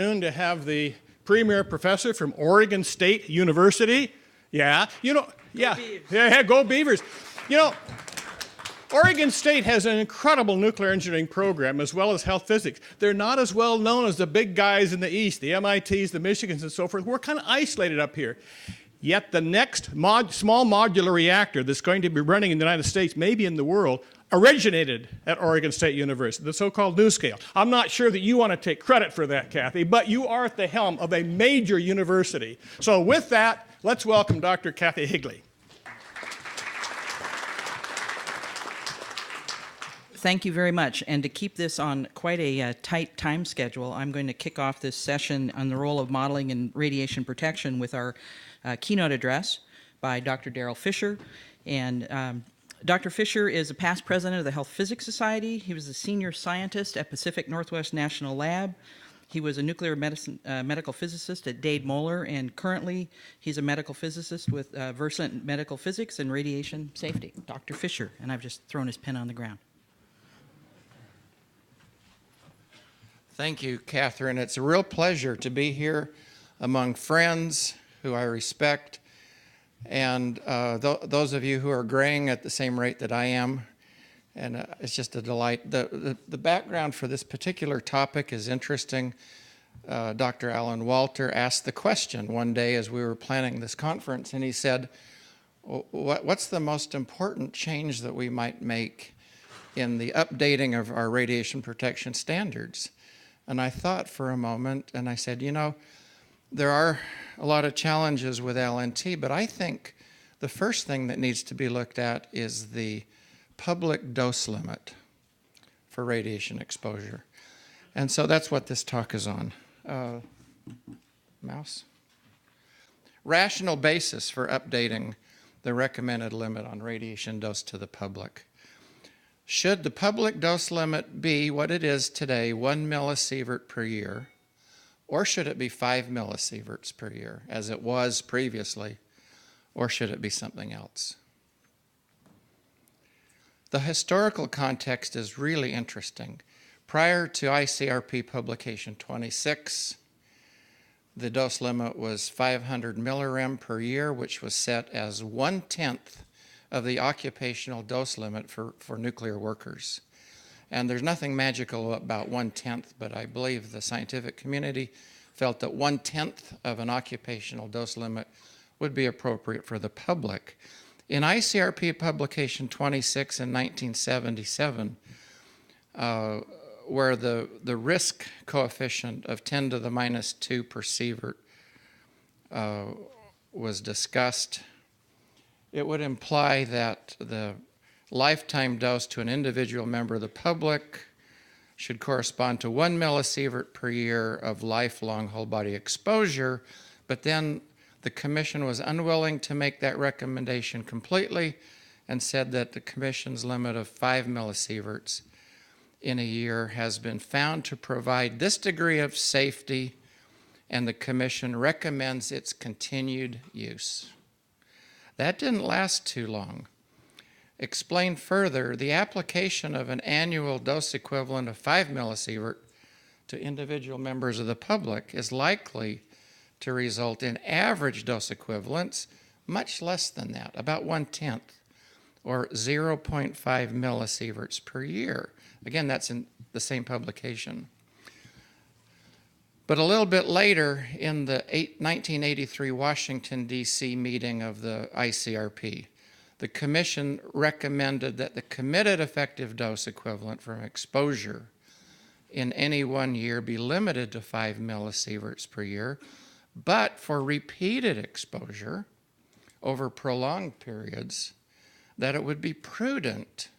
to have the premier professor from Oregon State University. Yeah, go Beavers. You know, Oregon State has an incredible nuclear engineering program as well as health physics. They're not as well known as the big guys in the East, the MITs, the Michigans, and so forth. We're kind of isolated up here. Yet the next small modular reactor that's going to be running in the United States, maybe in the world, originated at Oregon State University, the so-called NuScale. I'm not sure that you want to take credit for that, Kathy, but you are at the helm of a major university. So with that, let's welcome Dr. Kathy Higley. Thank you very much. And to keep this on quite a tight time schedule, I'm going to kick off this session on the role of modeling and radiation protection with our keynote address by Dr. Daryl Fisher. And Dr. Fisher is a past president of the Health Physics Society. He was a senior scientist at Pacific Northwest National Lab. He was a nuclear medical physicist at Dade Moeller, and currently he's a medical physicist with Versant Medical Physics and Radiation Safety. Dr. Fisher, and I've just thrown his pen on the ground. Thank you, Catherine. It's a real pleasure to be here among friends who I respect, and those of you who are graying at the same rate that I am, and it's just a delight. The background for this particular topic is interesting. Dr. Alan Walter asked the question one day as we were planning this conference, and he said, what's the most important change that we might make in the updating of our radiation protection standards? And I thought for a moment, and I said, you know, there are a lot of challenges with LNT, but I think the first thing that needs to be looked at is the public dose limit for radiation exposure. And so that's what this talk is on. Mouse? Rational basis for updating the recommended limit on radiation dose to the public. Should the public dose limit be what it is today, 1 millisievert per year, or should it be 5 millisieverts per year, as it was previously, or should it be something else? The historical context is really interesting. Prior to ICRP publication 26, the dose limit was 500 millirem per year, which was set as 1/10 of the occupational dose limit for nuclear workers. And there's nothing magical about 1/10, but I believe the scientific community felt that 1/10 of an occupational dose limit would be appropriate for the public. In ICRP publication 26 in 1977, where the risk coefficient of 10 to the -2 per sievert was discussed, it would imply that the lifetime dose to an individual member of the public should correspond to 1 millisievert per year of lifelong whole body exposure, but then the commission was unwilling to make that recommendation completely and said that the commission's limit of 5 millisieverts in a year has been found to provide this degree of safety, and the commission recommends its continued use. That didn't last too long. Explained further, the application of an annual dose equivalent of 5 millisievert to individual members of the public is likely to result in average dose equivalents much less than that, about 1/10, or 0.5 millisieverts per year. Again, that's in the same publication. But a little bit later, in the 1983 Washington, D.C. meeting of the ICRP, the commission recommended that the committed effective dose equivalent from exposure in any 1 year be limited to 5 millisieverts per year, but for repeated exposure over prolonged periods, that it would be prudent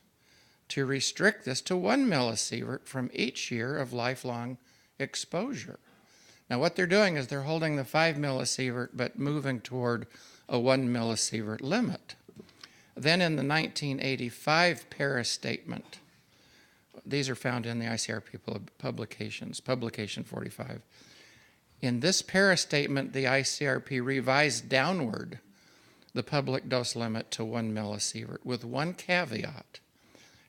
to restrict this to 1 millisievert from each year of lifelong exposure. Now what they're doing is they're holding the 5 millisievert but moving toward a 1 millisievert limit. Then in the 1985 Paris Statement, these are found in the ICRP publications, publication 45. In this Paris Statement, the ICRP revised downward the public dose limit to 1 millisievert with one caveat.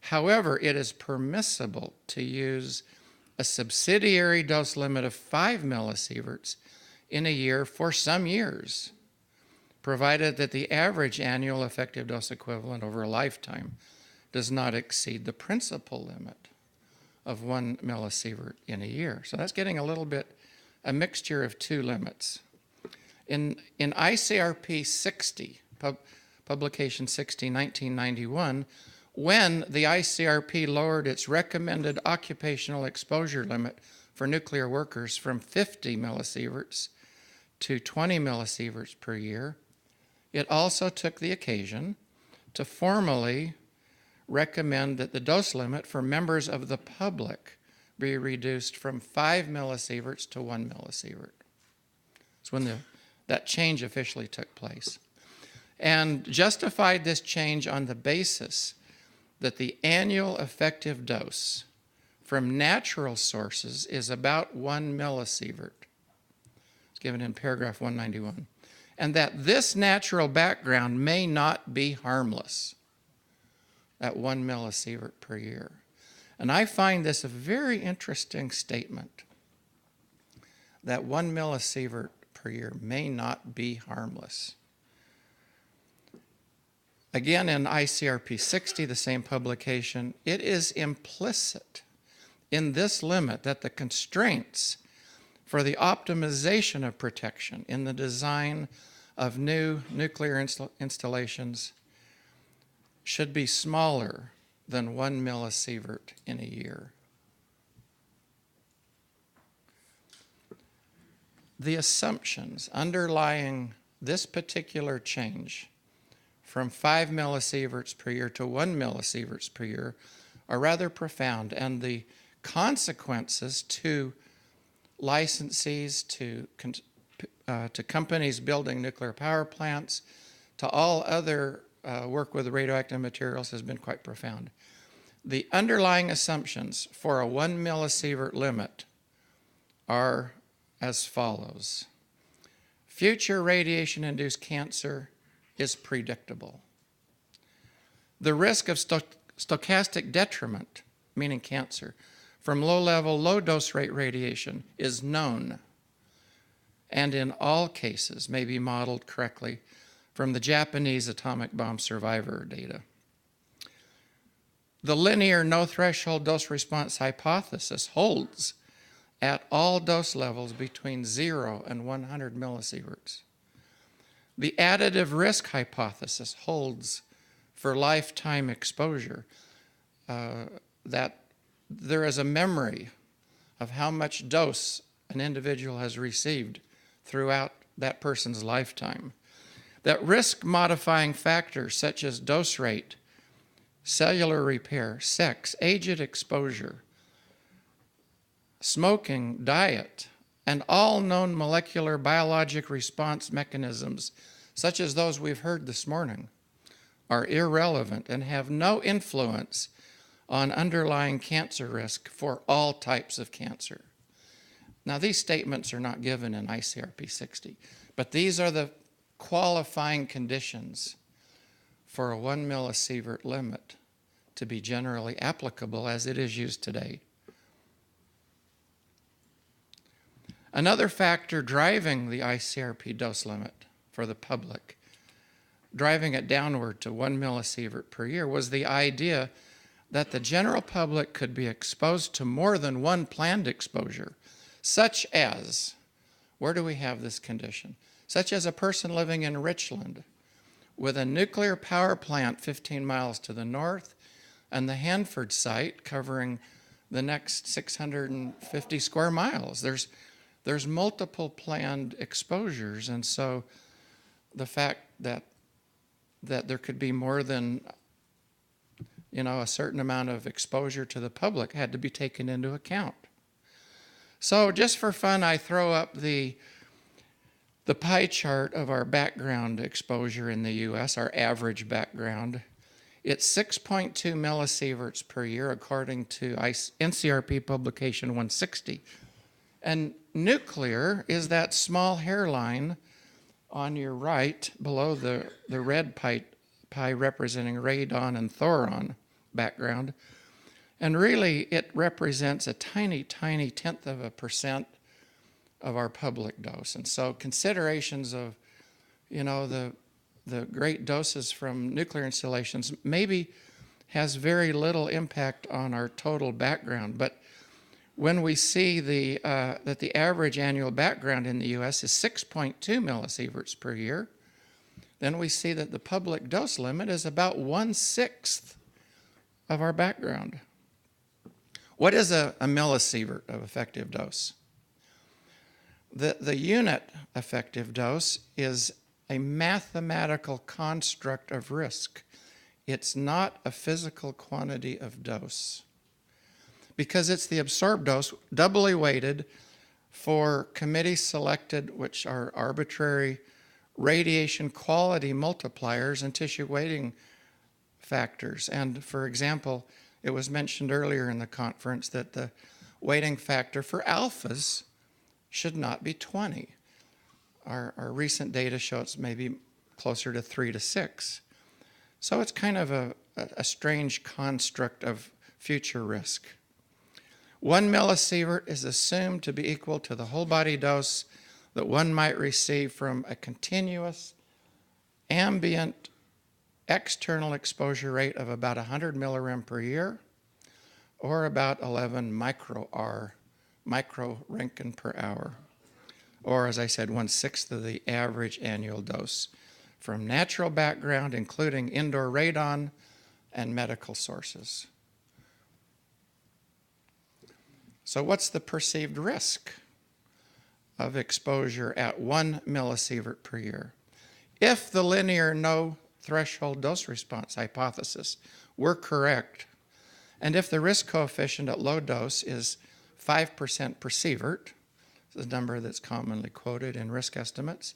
However, it is permissible to use a subsidiary dose limit of 5 millisieverts in a year for some years, provided that the average annual effective dose equivalent over a lifetime does not exceed the principal limit of 1 millisievert in a year. So that's getting a little bit, a mixture of two limits. In ICRP 60, publication 60, 1991, when the ICRP lowered its recommended occupational exposure limit for nuclear workers from 50 millisieverts to 20 millisieverts per year, it also took the occasion to formally recommend that the dose limit for members of the public be reduced from 5 millisieverts to 1 millisievert. That's when that change officially took place. And justified this change on the basis that the annual effective dose from natural sources is about 1 millisievert. It's given in paragraph 191. And that this natural background may not be harmless at 1 millisievert per year. And I find this a very interesting statement, that 1 millisievert per year may not be harmless. Again, in ICRP 60, the same publication, it is implicit in this limit that the constraints for the optimization of protection in the design of new nuclear installations should be smaller than 1 millisievert in a year. The assumptions underlying this particular change from 5 millisieverts per year to 1 millisieverts per year are rather profound, and the consequences to licensees, to companies building nuclear power plants, to all other work with radioactive materials has been quite profound. The underlying assumptions for a 1 millisievert limit are as follows. Future radiation-induced cancer is predictable. The risk of stochastic detriment, meaning cancer, from low-level, low-dose rate radiation is known, and in all cases may be modeled correctly from the Japanese atomic bomb survivor data. The linear no-threshold dose response hypothesis holds at all dose levels between 0 and 100 millisieverts. The additive risk hypothesis holds for lifetime exposure, that there is a memory of how much dose an individual has received throughout that person's lifetime. That risk-modifying factors such as dose rate, cellular repair, sex, age at exposure, smoking, diet, and all known molecular biologic response mechanisms, such as those we've heard this morning, are irrelevant and have no influence on underlying cancer risk for all types of cancer. Now, these statements are not given in ICRP 60, but these are the qualifying conditions for a 1 millisievert limit to be generally applicable as it is used today. Another factor driving the ICRP dose limit for the public, driving it downward to 1 millisievert per year, was the idea that the general public could be exposed to more than one planned exposure, such as, where do we have this condition? Such as a person living in Richland with a nuclear power plant 15 miles to the north and the Hanford site covering the next 650 square miles. There's multiple planned exposures, and so the fact that there could be more than a certain amount of exposure to the public had to be taken into account. So just for fun, I throw up the pie chart of our background exposure in the U.S., our average background. It's 6.2 millisieverts per year according to NCRP publication 160. And nuclear is that small hairline on your right below the red pie representing radon and thoron background. And really, it represents a tiny, tiny 0.1% of our public dose. And so considerations of, the great doses from nuclear installations maybe has very little impact on our total background. But when we see that the average annual background in the U.S. is 6.2 millisieverts per year, then we see that the public dose limit is about 1/6 of our background. What is a millisievert of effective dose? The unit effective dose is a mathematical construct of risk. It's not a physical quantity of dose, because it's the absorbed dose doubly weighted for committee selected, which are arbitrary radiation quality multipliers and tissue weighting factors. And for example, it was mentioned earlier in the conference that the weighting factor for alphas should not be 20. Our recent data shows maybe closer to 3 to 6. So it's kind of a strange construct of future risk. 1 millisievert is assumed to be equal to the whole body dose that one might receive from a continuous ambient external exposure rate of about 100 millirem per year, or about 11 microrenkin per hour, or as I said, 1/6 of the average annual dose from natural background, including indoor radon and medical sources. So what's the perceived risk of exposure at 1 millisievert per year? If the linear no threshold dose response hypothesis were correct, and if the risk coefficient at low dose is 5% per sievert, the number that's commonly quoted in risk estimates,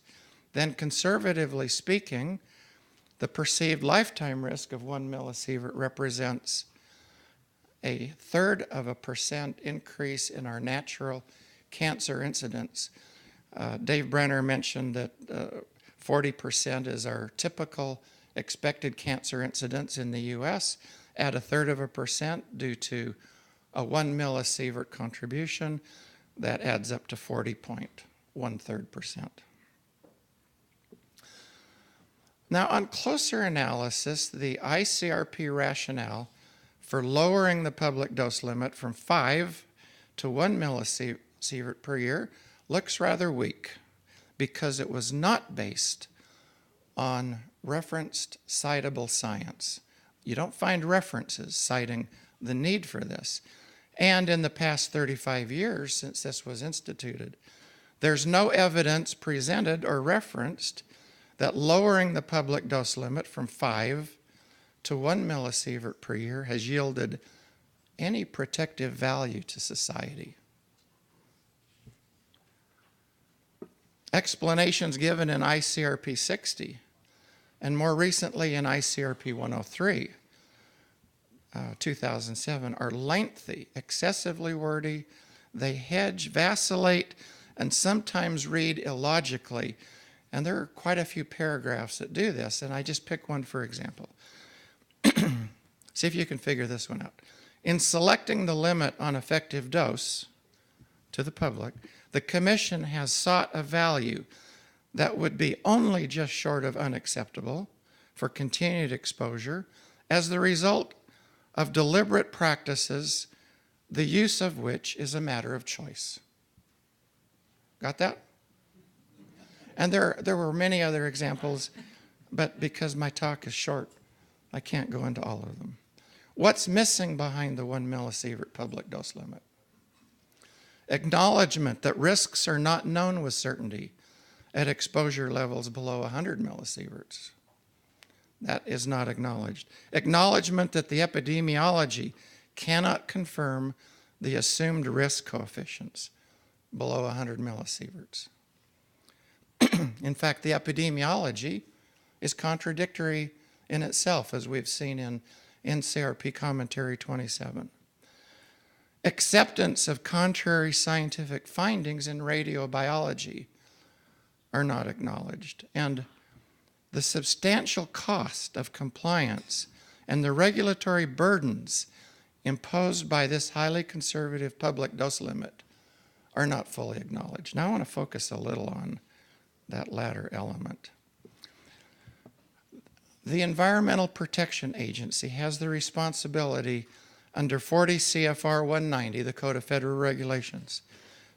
then conservatively speaking, the perceived lifetime risk of 1 millisievert represents a 0.3% increase in our natural cancer incidence. Dave Brenner mentioned that 40% is our typical expected cancer incidence in the U.S. at 0.3% due to a 1 millisievert contribution. That adds up to 40.13%. Now, on closer analysis, the ICRP rationale for lowering the public dose limit from 5 to 1 millisievert per year looks rather weak, because it was not based on referenced citable science. You don't find references citing the need for this. And in the past 35 years since this was instituted, there's no evidence presented or referenced that lowering the public dose limit from 5 to 1 millisievert per year has yielded any protective value to society. Explanations given in ICRP 60 and more recently in ICRP 103, 2007, are lengthy, excessively wordy. They hedge, vacillate, and sometimes read illogically. And there are quite a few paragraphs that do this, and I just pick one for example. See if you can figure this one out. In selecting the limit on effective dose to the public, the Commission has sought a value that would be only just short of unacceptable for continued exposure as the result of deliberate practices, the use of which is a matter of choice. Got that? And there were many other examples, but because my talk is short, I can't go into all of them. What's missing behind the 1 millisievert public dose limit? Acknowledgement that risks are not known with certainty at exposure levels below 100 millisieverts. That is not acknowledged. Acknowledgement that the epidemiology cannot confirm the assumed risk coefficients below 100 millisieverts. In fact, the epidemiology is contradictory in itself, as we've seen in NCRP Commentary 27. Acceptance of contrary scientific findings in radiobiology are not acknowledged, and the substantial cost of compliance and the regulatory burdens imposed by this highly conservative public dose limit are not fully acknowledged. Now I want to focus a little on that latter element. The Environmental Protection Agency has the responsibility under 40 CFR 190, the Code of Federal Regulations,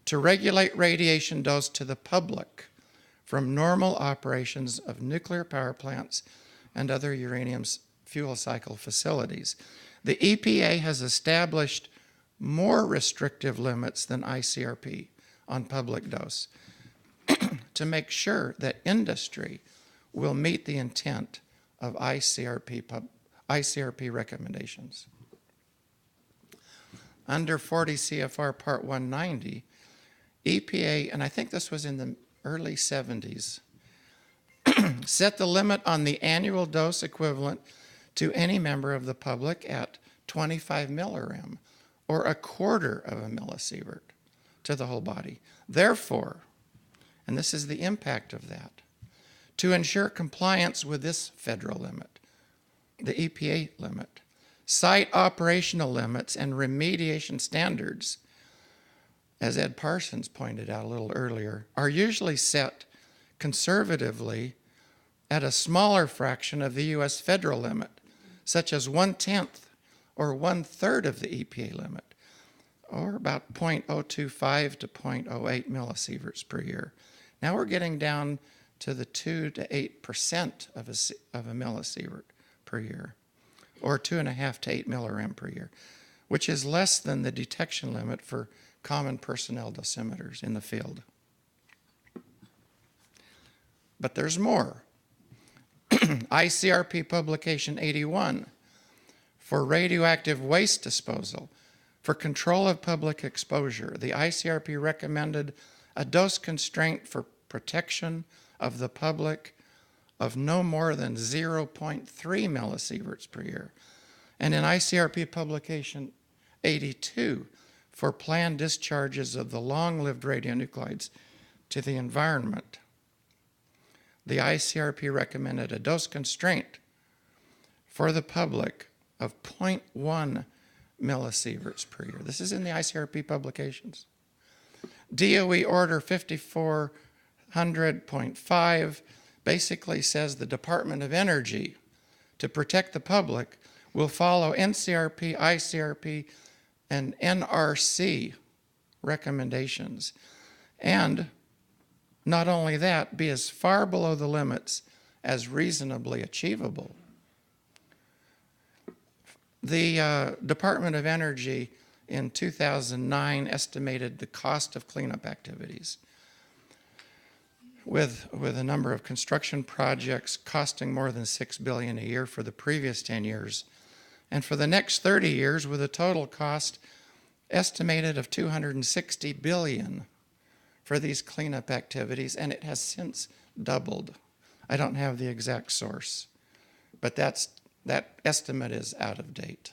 to regulate radiation dose to the public from normal operations of nuclear power plants and other uranium fuel cycle facilities. The EPA has established more restrictive limits than ICRP on public dose to make sure that industry will meet the intent of ICRP recommendations. Under 40 CFR Part 190, EPA, and I think this was in the early 70s, set the limit on the annual dose equivalent to any member of the public at 25 millirem, or a quarter of a millisievert to the whole body. Therefore, and this is the impact of that, to ensure compliance with this federal limit, the EPA limit, site operational limits and remediation standards, as Ed Parsons pointed out a little earlier, are usually set conservatively at a smaller fraction of the U.S. federal limit, such as 1/10 or 1/3 of the EPA limit, or about 0.025 to 0.08 millisieverts per year. Now we're getting down to the 2 to 8% of a millisievert per year, or 2.5 to 8 millirem per year, which is less than the detection limit for common personnel dosimeters in the field. But there's more. ICRP Publication 81, for radioactive waste disposal, for control of public exposure, the ICRP recommended a dose constraint for protection of the public of no more than 0.3 millisieverts per year. And in ICRP Publication 82, for planned discharges of the long-lived radionuclides to the environment, the ICRP recommended a dose constraint for the public of 0.1 millisieverts per year. This is in the ICRP publications. DOE Order 5400.5 basically says the Department of Energy, to protect the public, will follow NCRP, ICRP, and NRC recommendations. And not only that, be as far below the limits as reasonably achievable. The Department of Energy in 2009 estimated the cost of cleanup activities with a number of construction projects costing more than $6 billion a year for the previous 10 years. And for the next 30 years, with a total cost estimated of $260 billion for these cleanup activities, and it has since doubled. I don't have the exact source, but that estimate is out of date.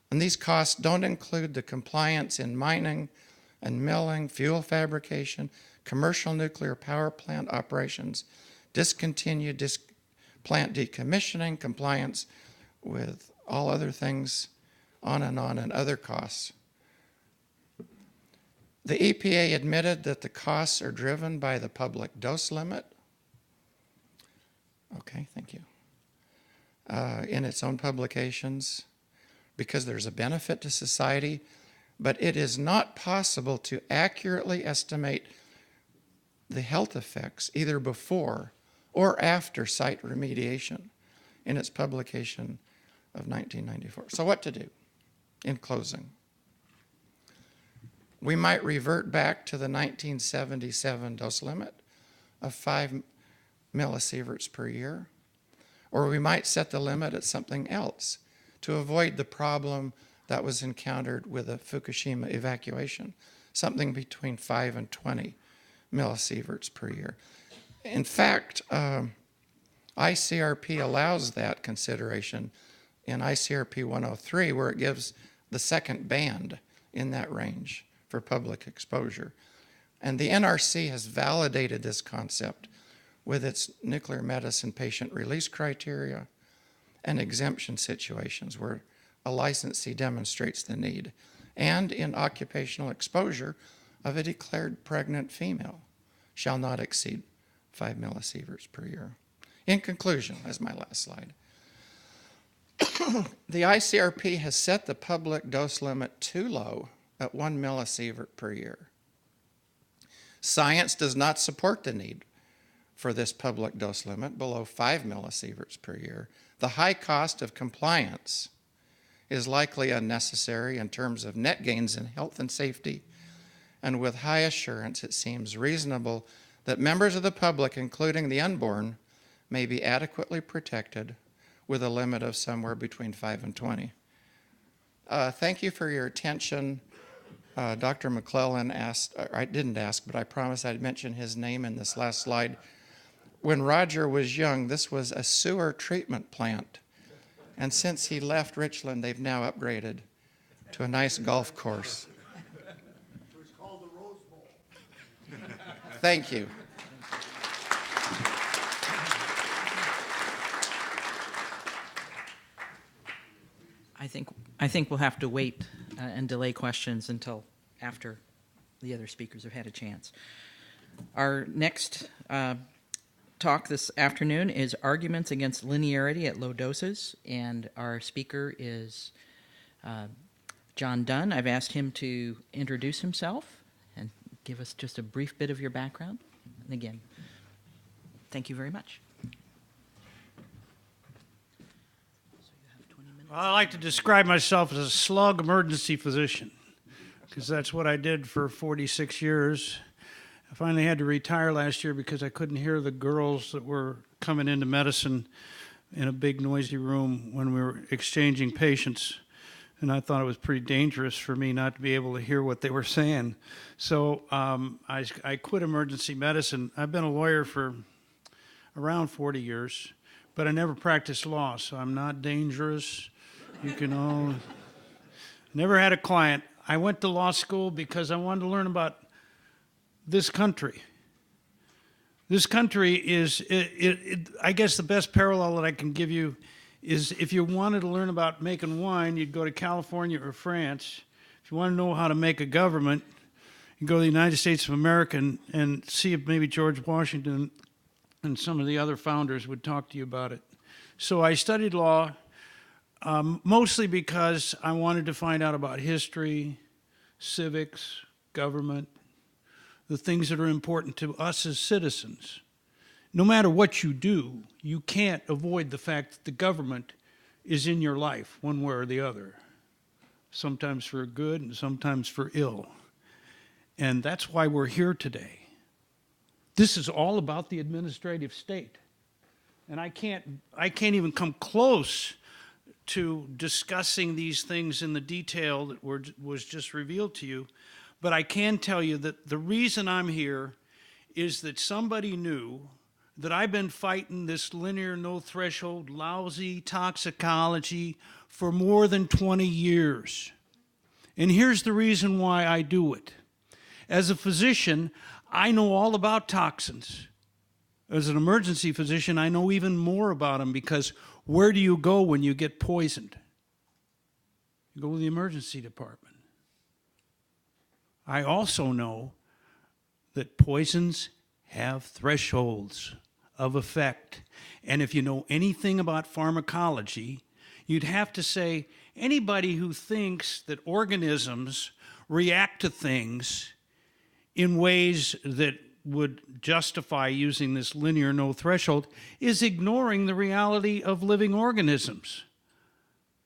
And these costs don't include the compliance in mining and milling, fuel fabrication, commercial nuclear power plant operations, discontinued plant decommissioning, compliance with all other things, on, and other costs. The EPA admitted that the costs are driven by the public dose limit. Okay, thank you. In its own publications, because there's a benefit to society, but it is not possible to accurately estimate the health effects either before or after site remediation in its publication of 1994. So what to do in closing? We might revert back to the 1977 dose limit of 5 millisieverts per year, or we might set the limit at something else to avoid the problem that was encountered with the Fukushima evacuation, something between 5 and 20 millisieverts per year. In fact, ICRP allows that consideration in ICRP 103, where it gives the second band in that range for public exposure. And the NRC has validated this concept with its nuclear medicine patient release criteria and exemption situations where a licensee demonstrates the need, and in occupational exposure of a declared pregnant female shall not exceed 5 millisieverts per year. In conclusion, as my last slide, the ICRP has set the public dose limit too low at 1 millisievert per year. Science does not support the need for this public dose limit below 5 millisieverts per year. The high cost of compliance is likely unnecessary in terms of net gains in health and safety, and with high assurance it seems reasonable that members of the public, including the unborn, may be adequately protected with a limit of somewhere between 5 and 20. Thank you for your attention. Dr. McClellan asked, or I didn't ask, but I promised I'd mention his name in this last slide. When Roger was young, this was a sewer treatment plant. And since he left Richland, they've now upgraded to a nice golf course. It was called the Rose Bowl. Thank you. I think we'll have to wait and delay questions until after the other speakers have had a chance. Our next talk this afternoon is Arguments Against Linearity at Low Doses, and our speaker is John Dunn. I've asked him to introduce himself and give us just a brief bit of your background. And again, thank you very much. Well, I like to describe myself as a slug emergency physician because that's what I did for 46 years. I finally had to retire last year because I couldn't hear the girls that were coming into medicine in a big noisy room when we were exchanging patients. And I thought it was pretty dangerous for me not to be able to hear what they were saying. So I quit emergency medicine. I've been a lawyer for around 40 years, but I never practiced law, so I'm not dangerous. You can all... Never had a client. I went to law school because I wanted to learn about this country. This country is, I guess the best parallel that I can give you is if you wanted to learn about making wine, you'd go to California or France. If you want to know how to make a government, you go to the United States of America and see if maybe George Washington and some of the other founders would talk to you about it. So I studied law mostly because I wanted to find out about history, civics, government, the things that are important to us as citizens. No matter what you do, you can't avoid the fact that the government is in your life one way or the other, sometimes for good and sometimes for ill. And that's why we're here today. This is all about the administrative state. And I can't even come close to discussing these things in the detail that was just revealed to you. But I can tell you that the reason I'm here is that somebody knew that I've been fighting this linear, no threshold, lousy toxicology for more than 20 years. And here's the reason why I do it. As a physician, I know all about toxins. As an emergency physician, I know even more about them because where do you go when you get poisoned? You go to the emergency department. I also know that poisons have thresholds of effect. And if you know anything about pharmacology, you'd have to say anybody who thinks that organisms react to things in ways that would justify using this linear no threshold is ignoring the reality of living organisms.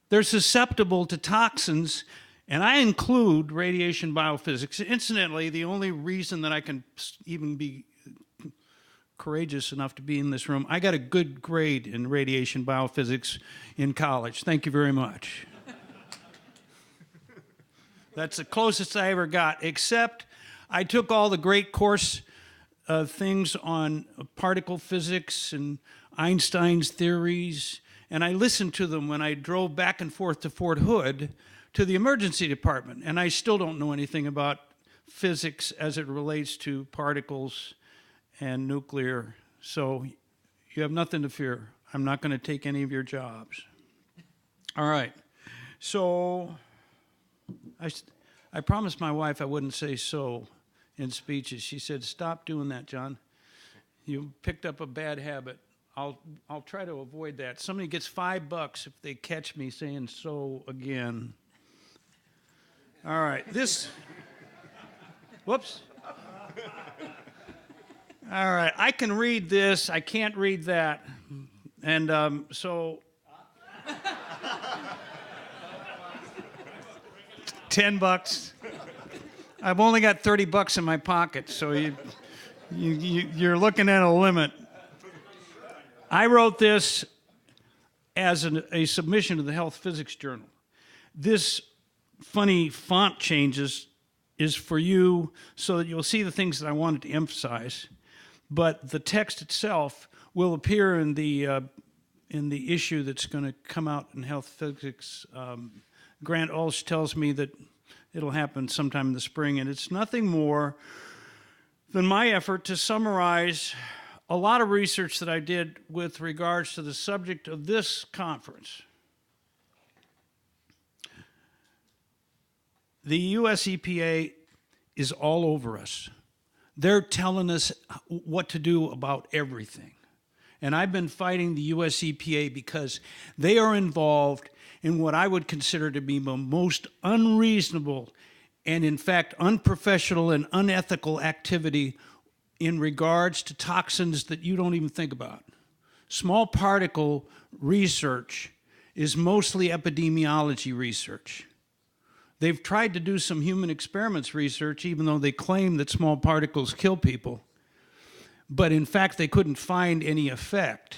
They're susceptible to toxins, and I include radiation biophysics. Incidentally, the only reason that I can even be courageous enough to be in this room, I got a good grade in radiation biophysics in college. Thank you very much. That's the closest I ever got, except I took all the great course things on particle physics and Einstein's theories, and I listened to them when I drove back and forth to Fort Hood to the emergency department, and I still don't know anything about physics as it relates to particles and nuclear, so you have nothing to fear. I'm not going to take any of your jobs. All right, So I promised my wife I wouldn't say so in speeches. She said, "Stop doing that, John. You picked up a bad habit. I'll try to avoid that." Somebody gets $5 if they catch me saying so again. All right, whoops. All right, I can read this. I can't read that. And so $10. I've only got $30 in my pocket, so you're looking at a limit. I wrote this as a submission to the Health Physics Journal. This funny font changes is for you so that you'll see the things that I wanted to emphasize, but the text itself will appear in the issue that's going to come out in Health Physics. Grant Ulsh tells me that it'll happen sometime in the spring, and it's nothing more than my effort to summarize a lot of research that I did with regards to the subject of this conference. The US EPA is all over us. They're telling us what to do about everything. And I've been fighting the US EPA because they are involved in what I would consider to be the most unreasonable and, in fact, unprofessional and unethical activity in regards to toxins that you don't even think about. Small particle research is mostly epidemiology research. They've tried to do some human experiments research, even though they claim that small particles kill people. But in fact, they couldn't find any effect.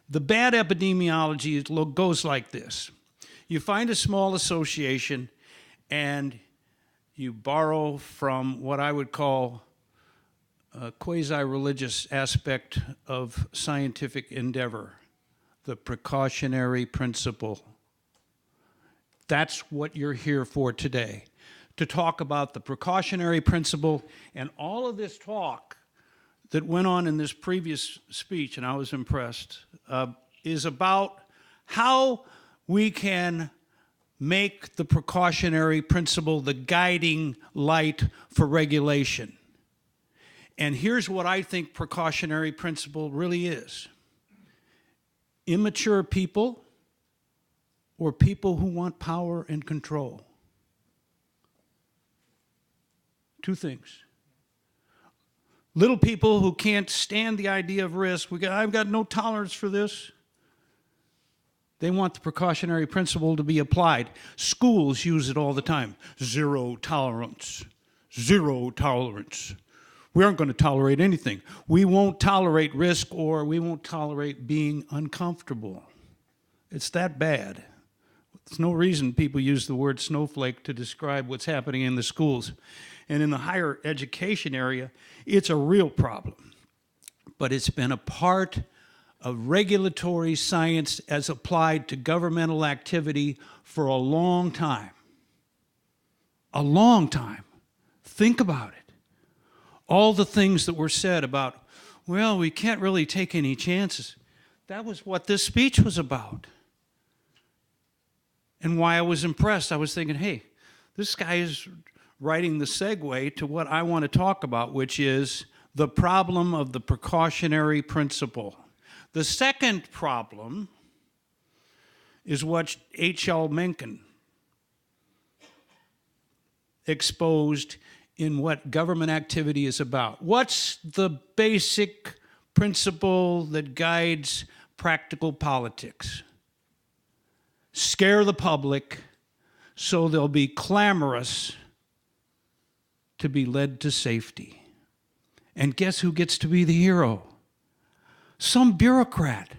The bad epidemiology goes like this. You find a small association and you borrow from what I would call a quasi-religious aspect of scientific endeavor, the precautionary principle. That's what you're here for today, to talk about the precautionary principle. And all of this talk that went on in this previous speech, and I was impressed, is about how we can make the precautionary principle the guiding light for regulation. And here's what I think precautionary principle really is. Immature people or people who want power and control. Two things. Little people who can't stand the idea of risk. I've got no tolerance for this. They want the precautionary principle to be applied. Schools use it all the time. Zero tolerance. Zero tolerance. We aren't going to tolerate anything. We won't tolerate risk, or we won't tolerate being uncomfortable. It's that bad. There's no reason people use the word snowflake to describe what's happening in the schools. And in the higher education area, it's a real problem. But it's been a part of regulatory science as applied to governmental activity for a long time. A long time. Think about it. All the things that were said about, well, we can't really take any chances. That was what this speech was about. And why I was impressed, I was thinking, hey, this guy is writing the segue to what I want to talk about, which is the problem of the precautionary principle. The second problem is what H.L. Mencken exposed in what government activity is about. What's the basic principle that guides practical politics? Scare the public so they'll be clamorous to be led to safety. And guess who gets to be the hero? Some bureaucrat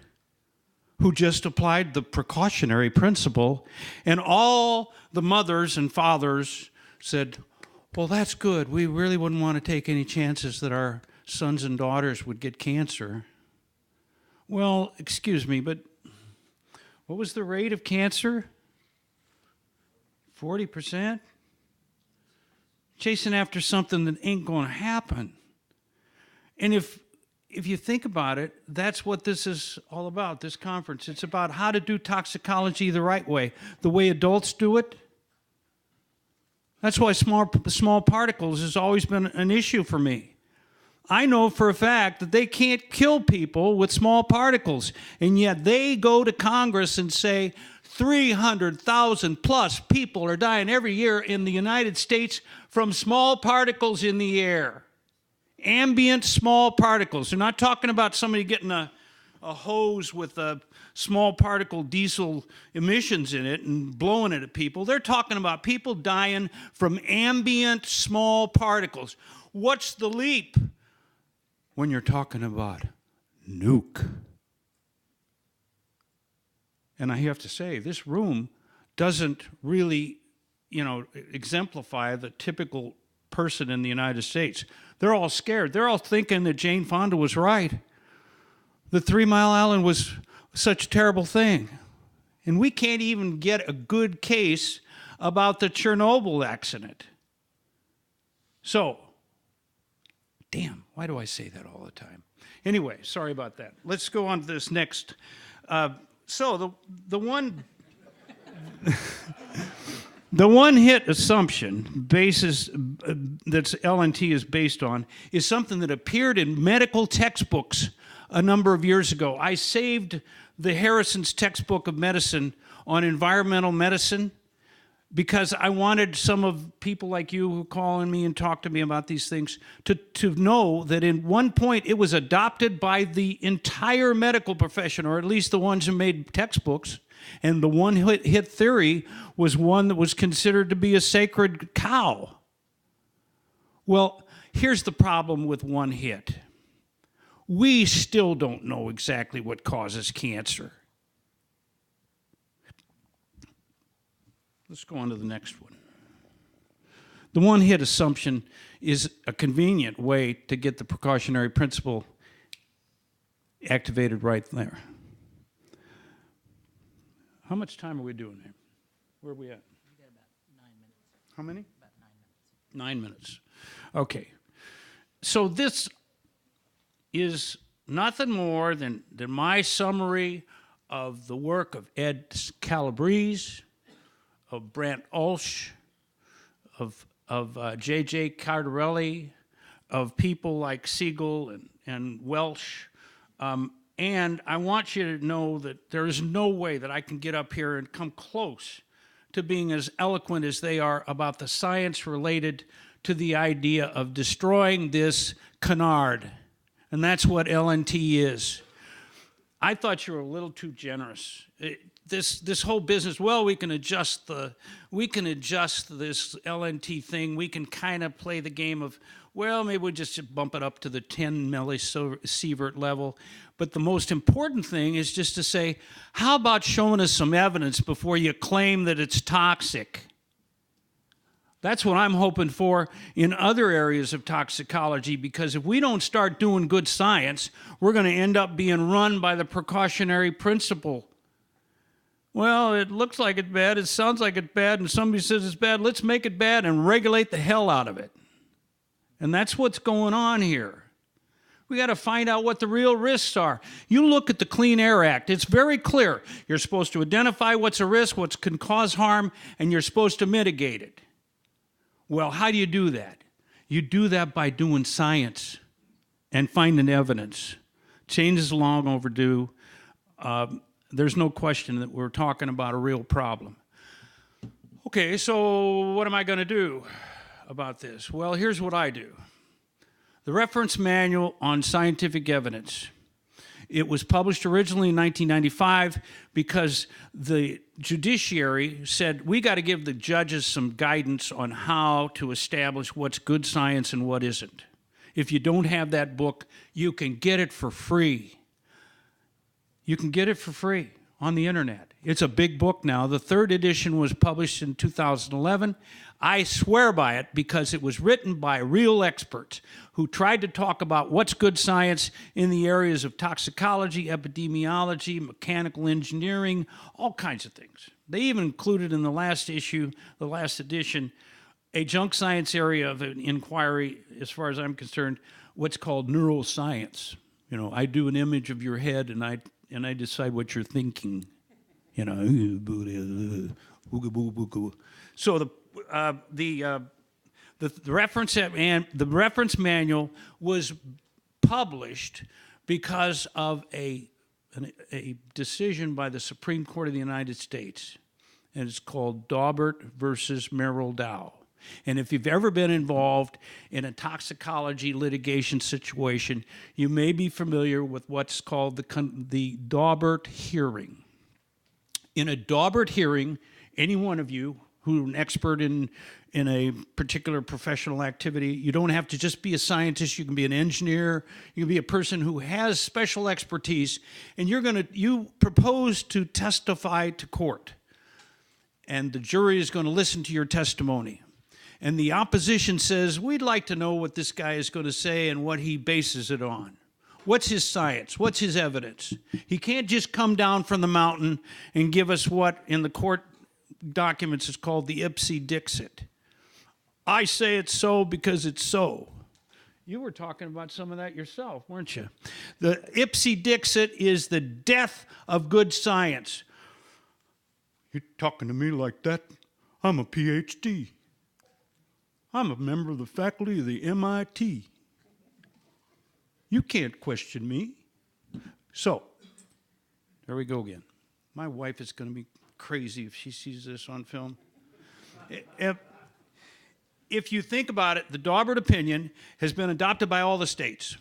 who just applied the precautionary principle, and all the mothers and fathers said, well, that's good. We really wouldn't want to take any chances that our sons and daughters would get cancer. Well, excuse me, but what was the rate of cancer? 40%? Chasing after something that ain't going to happen. And if if you think about it, that's what this is all about, this conference. It's about how to do toxicology the right way adults do it. That's why small particles has always been an issue for me. I know for a fact that they can't kill people with small particles, and yet they go to Congress and say 300,000 plus people are dying every year in the United States from small particles in the air. Ambient small particles. They're not talking about somebody getting a hose with a small particle diesel emissions in it and blowing it at people. They're talking about people dying from ambient small particles. What's the leap when you're talking about nuke? And I have to say, this room doesn't really, exemplify the typical person in the United States. They're all scared. They're all thinking that Jane Fonda was right. The 3 Mile Island was such a terrible thing. And we can't even get a good case about the Chernobyl accident. So, damn, why do I say that all the time? Anyway, sorry about that. Let's go on to this next. So the one the one-hit assumption basis that LNT is based on is something that appeared in medical textbooks a number of years ago. I saved the Harrison's textbook of medicine on environmental medicine because I wanted some of people like you who call on me and talk to me about these things to know that in one point it was adopted by the entire medical profession, or at least the ones who made textbooks. And the one-hit theory was one that was considered to be a sacred cow. Well, here's the problem with one hit. We still don't know exactly what causes cancer. Let's go on to the next one. The one-hit assumption is a convenient way to get the precautionary principle activated right there. How much time are we doing here? Where are we at? We got about 9 minutes. How many? About 9 minutes. 9 minutes. Okay. So this is nothing more than my summary of the work of Ed Calabrese, of Brant Ulsh, of J.J. Cardarelli, of people like Siegel and Welsh. And I want you to know that there is no way that I can get up here and come close to being as eloquent as they are about the science related to the idea of destroying this canard. And that's what LNT is. I thought you were a little too generous. This whole business, well, we can adjust this LNT thing. We can kind of play the game of, well, maybe we just bump it up to the 10 millisievert level. But the most important thing is just to say, how about showing us some evidence before you claim that it's toxic? That's what I'm hoping for in other areas of toxicology, because if we don't start doing good science, we're going to end up being run by the precautionary principle. Well, it looks like it's bad, it sounds like it's bad, and somebody says it's bad, let's make it bad and regulate the hell out of it. And that's what's going on here. We got to find out what the real risks are. You look at the Clean Air Act, it's very clear. You're supposed to identify what's a risk, what can cause harm, and you're supposed to mitigate it. Well, how do you do that? You do that by doing science and finding evidence. Change is long overdue. There's no question that we're talking about a real problem. Okay, so what am I going to do about this? Well, here's what I do. The Reference Manual on Scientific Evidence. It was published originally in 1995 because the judiciary said, we got to give the judges some guidance on how to establish what's good science and what isn't. If you don't have that book, you can get it for free. You can get it for free on the internet. It's a big book now. The third edition was published in 2011. I swear by it because it was written by real experts who tried to talk about what's good science in the areas of toxicology, epidemiology, mechanical engineering, all kinds of things. They even included in the last issue, the last edition, a junk science area of an inquiry, as far as I'm concerned, what's called neuroscience. You know, I do an image of your head, and I decide what you're thinking. You know, so the reference manual was published because of a decision by the Supreme Court of the United States, and it's called Daubert versus Merrill Dow. And if you've ever been involved in a toxicology litigation situation, you may be familiar with what's called the Daubert hearing. In a Daubert hearing, any one of you who are an expert in a particular professional activity, you don't have to just be a scientist. You can be an engineer. You can be a person who has special expertise, and you propose to testify to court, and the jury is going to listen to your testimony. And the opposition says, we'd like to know what this guy is going to say and what he bases it on. What's his science? What's his evidence? He can't just come down from the mountain and give us what in the court documents is called the ipse dixit. I say it's so because it's so. You were talking about some of that yourself, weren't you? The ipse dixit is the death of good science. You're talking to me like that? I'm a PhD. I'm a member of the faculty of the MIT. You can't question me. So, there we go again. My wife is going to be crazy if she sees this on film. If you think about it, the Daubert opinion has been adopted by all the states.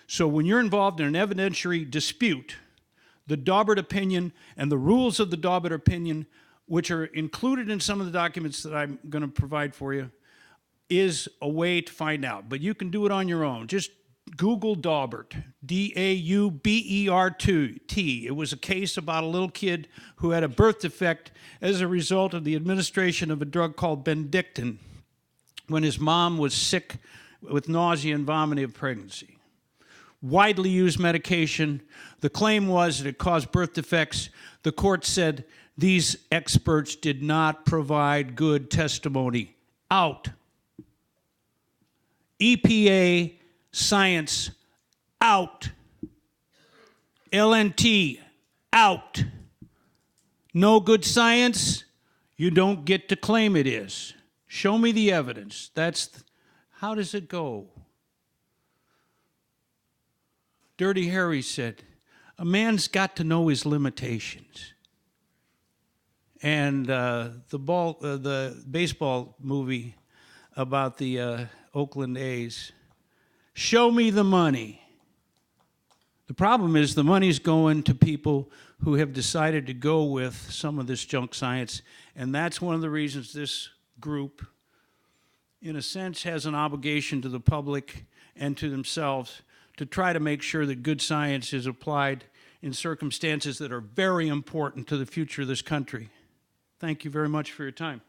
So when you're involved in an evidentiary dispute, the Daubert opinion and the rules of the Daubert opinion, which are included in some of the documents that I'm going to provide for you, is a way to find out. But you can do it on your own. Just Google Daubert, D-A-U-B-E-R-T. It was a case about a little kid who had a birth defect as a result of the administration of a drug called Bendictin when his mom was sick with nausea and vomiting of pregnancy. Widely used medication. The claim was that it caused birth defects. The court said these experts did not provide good testimony. Out. EPA science out. LNT out. No good science, you don't get to claim it is. Show me the evidence. How does it go? Dirty Harry said, a man's got to know his limitations. And the baseball movie about the Oakland A's, show me the money. The problem is the money's going to people who have decided to go with some of this junk science, and that's one of the reasons this group, in a sense, has an obligation to the public and to themselves to try to make sure that good science is applied in circumstances that are very important to the future of this country. Thank you very much for your time.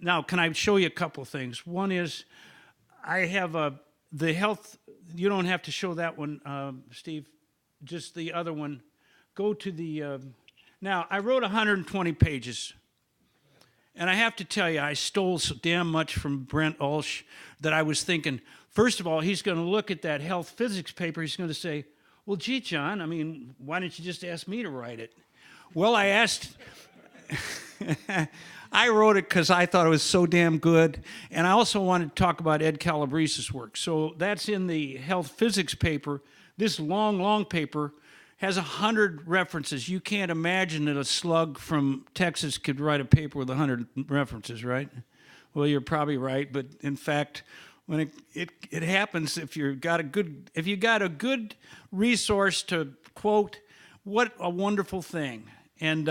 Now, can I show you a couple of things? One is, I have the health, you don't have to show that one, Steve, just the other one. Go to the, now, I wrote 120 pages. And I have to tell you, I stole so damn much from Brent Ulsh that I was thinking, first of all, he's going to look at that health physics paper. He's going to say, well, gee, John, I mean, why didn't you just ask me to write it? Well, I asked, I wrote it because I thought it was so damn good. And I also wanted to talk about Ed Calabrese's work. So that's in the health physics paper. This long, long paper has 100 references. You can't imagine that a slug from Texas could write a paper with 100 references, right? Well, you're probably right, but in fact, when it happens, if you got a good resource to quote, what a wonderful thing. And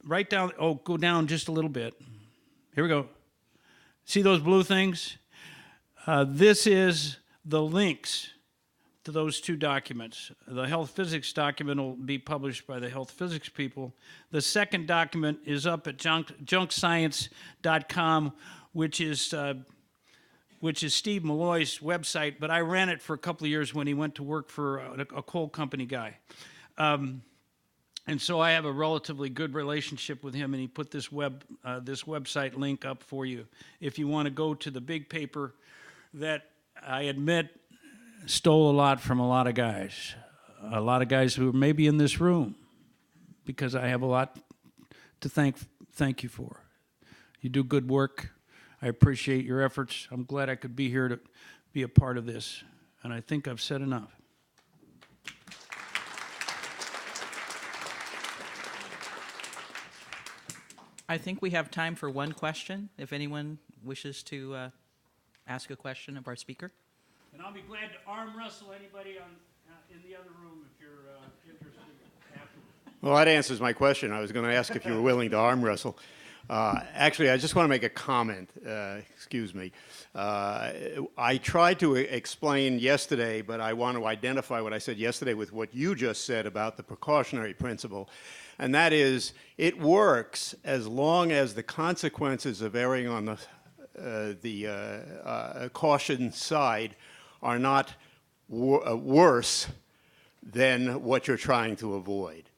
write down, go down just a little bit. Here we go. See those blue things? This is the links to those two documents. The health physics document will be published by the health physics people. The second document is up at junkscience.com, which is Steve Malloy's website, but I ran it for a couple of years when he went to work for a coal company guy. And so I have a relatively good relationship with him, and he put this website link up for you if you want to go to the big paper that I admit stole a lot from a lot of guys who are maybe in this room, because I have a lot to thank you for. You do good work. I appreciate your efforts. I'm glad I could be here to be a part of this, and I think I've said enough. I think we have time for one question, if anyone wishes to ask a question of our speaker. And I'll be glad to arm wrestle anybody in the other room if you're interested afterwards. Well, that answers my question. I was going to ask if you were willing to arm wrestle. Actually, I just want to make a comment. Excuse me. I tried to explain yesterday, but I want to identify what I said yesterday with what you just said about the precautionary principle. And that is, it works as long as the consequences of erring on the caution side are not worse than what you're trying to avoid.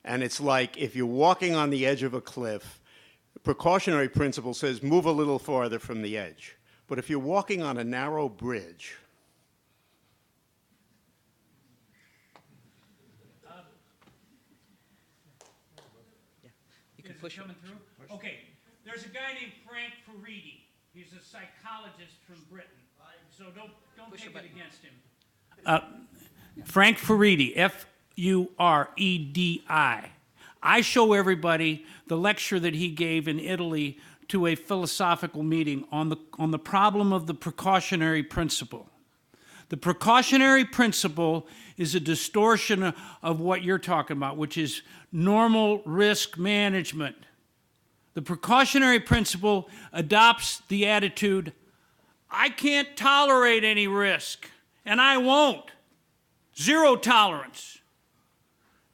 And it's like if you're walking on the edge of a cliff, the precautionary principle says move a little farther from the edge. But if you're walking on a narrow bridge, You can push it. Coming through? Okay, there's a guy named Frank Furedi. He's a psychologist from Britain, so don't Push take the it button. against him. Frank Furedi, F-U-R-E-D-I. I show everybody the lecture that he gave in Italy to a philosophical meeting on the problem of the precautionary principle. The precautionary principle is a distortion of what you're talking about, which is normal risk management. The precautionary principle adopts the attitude, I can't tolerate any risk, and I won't. Zero tolerance.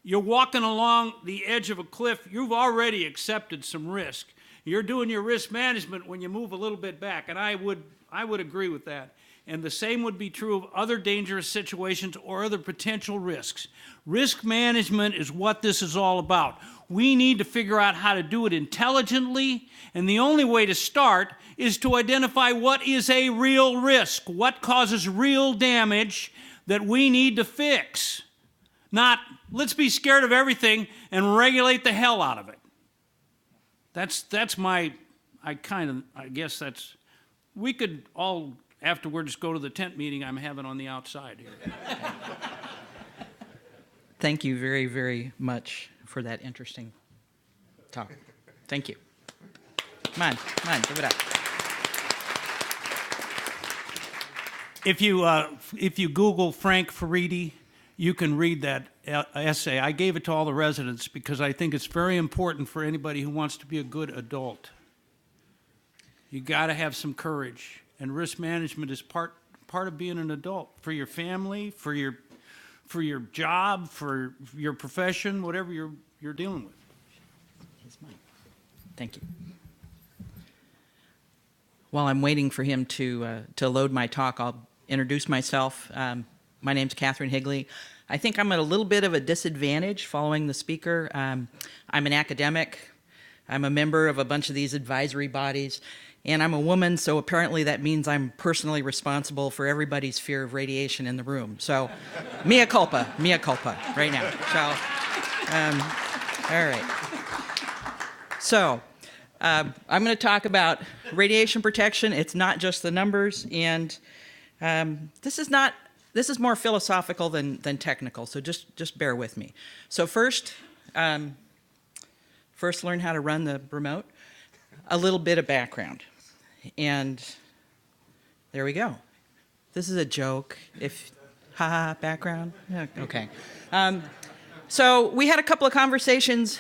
You're walking along the edge of a cliff, you've already accepted some risk. You're doing your risk management when you move a little bit back, and I would agree with that. And the same would be true of other dangerous situations or other potential risks. Risk management is what this is all about. We need to figure out how to do it intelligently, and the only way to start is to identify what is a real risk, what causes real damage that we need to fix. Not, let's be scared of everything and regulate the hell out of it. That's my, I guess that's, we could all afterwards go to the tent meeting I'm having on the outside here. Thank you very, very much for that interesting talk. Thank you. Come on, give it up. If you Google Frank Furedi, you can read that essay. I gave it to all the residents because I think it's very important for anybody who wants to be a good adult. You got to have some courage, and risk management is part of being an adult for your family, for your job, for your profession, whatever you're dealing with. He's mine. Thank you. While I'm waiting for him to load my talk, I'll introduce myself. My name's Catherine Higley. I think I'm at a little bit of a disadvantage following the speaker. I'm an academic. I'm a member of a bunch of these advisory bodies, and I'm a woman, so apparently that means I'm personally responsible for everybody's fear of radiation in the room. So, mea culpa right now. So, all right. So, I'm going to talk about radiation protection. It's not just the numbers, and this is more philosophical than technical. So just bear with me. So first learn how to run the remote. A little bit of background, and there we go. This is a joke. Background. Yeah, okay. So we had a couple of conversations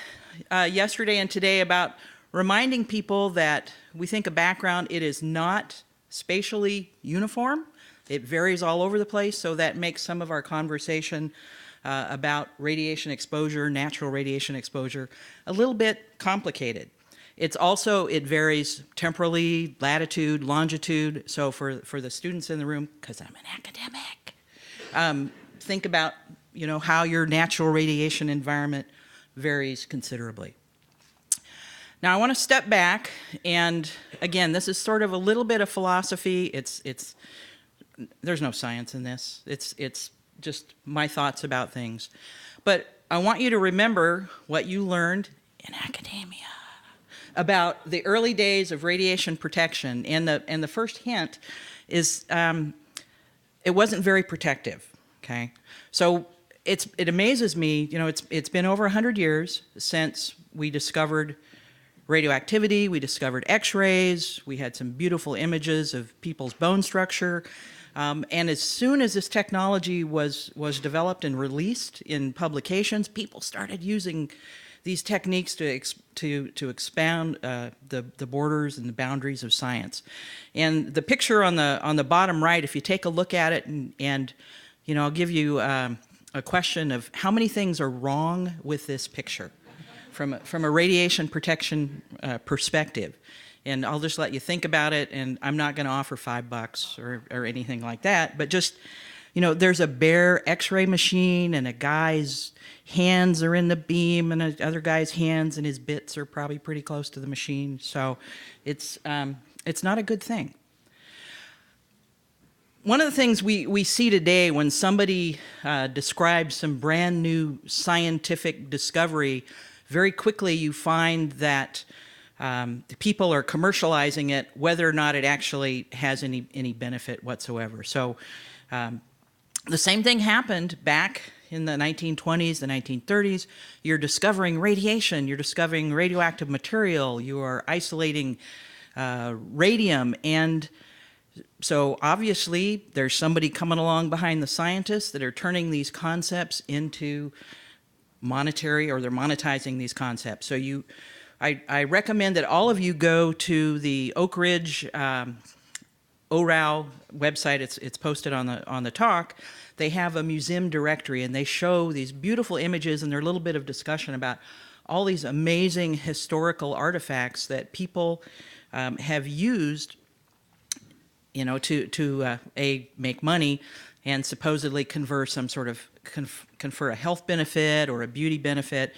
yesterday and today about reminding people that we think a background, it is not spatially uniform. It varies all over the place, so that makes some of our conversation about radiation exposure, natural radiation exposure, a little bit complicated. It varies temporally, latitude, longitude. So for the students in the room, because I'm an academic, think about how your natural radiation environment varies considerably. Now I want to step back, and again, this is sort of a little bit of philosophy. It's there's no science in this. It's just my thoughts about things. But I want you to remember what you learned in academia about the early days of radiation protection. And the first hint is it wasn't very protective, okay? So it amazes me, you know, it's been over 100 years since we discovered radioactivity, we discovered X-rays, we had some beautiful images of people's bone structure. And as soon as this technology was developed and released in publications, people started using these techniques to expound the borders and the boundaries of science. And the picture on the bottom right, if you take a look at it, and you know, I'll give you a question of how many things are wrong with this picture from a radiation protection perspective. And I'll just let you think about it, and I'm not going to offer $5 or anything like that, but just, you know, there's a bare X-ray machine, and a guy's hands are in the beam, and another guy's hands and his bits are probably pretty close to the machine. So it's not a good thing. One of the things we see today when somebody describes some brand new scientific discovery, very quickly you find that the people are commercializing it, whether or not it actually has any benefit whatsoever. So the same thing happened back in the 1920s, the 1930s. You're discovering radiation, you're discovering radioactive material, you are isolating radium, and so obviously there's somebody coming along behind the scientists that are turning these concepts into monetary, or they're monetizing these concepts. So I recommend that all of you go to the Oak Ridge ORAL website. It's posted on the talk. They have a museum directory, and they show these beautiful images, and there's a little bit of discussion about all these amazing historical artifacts that people have used, you know, to make money and supposedly confer some sort of confer a health benefit or a beauty benefit.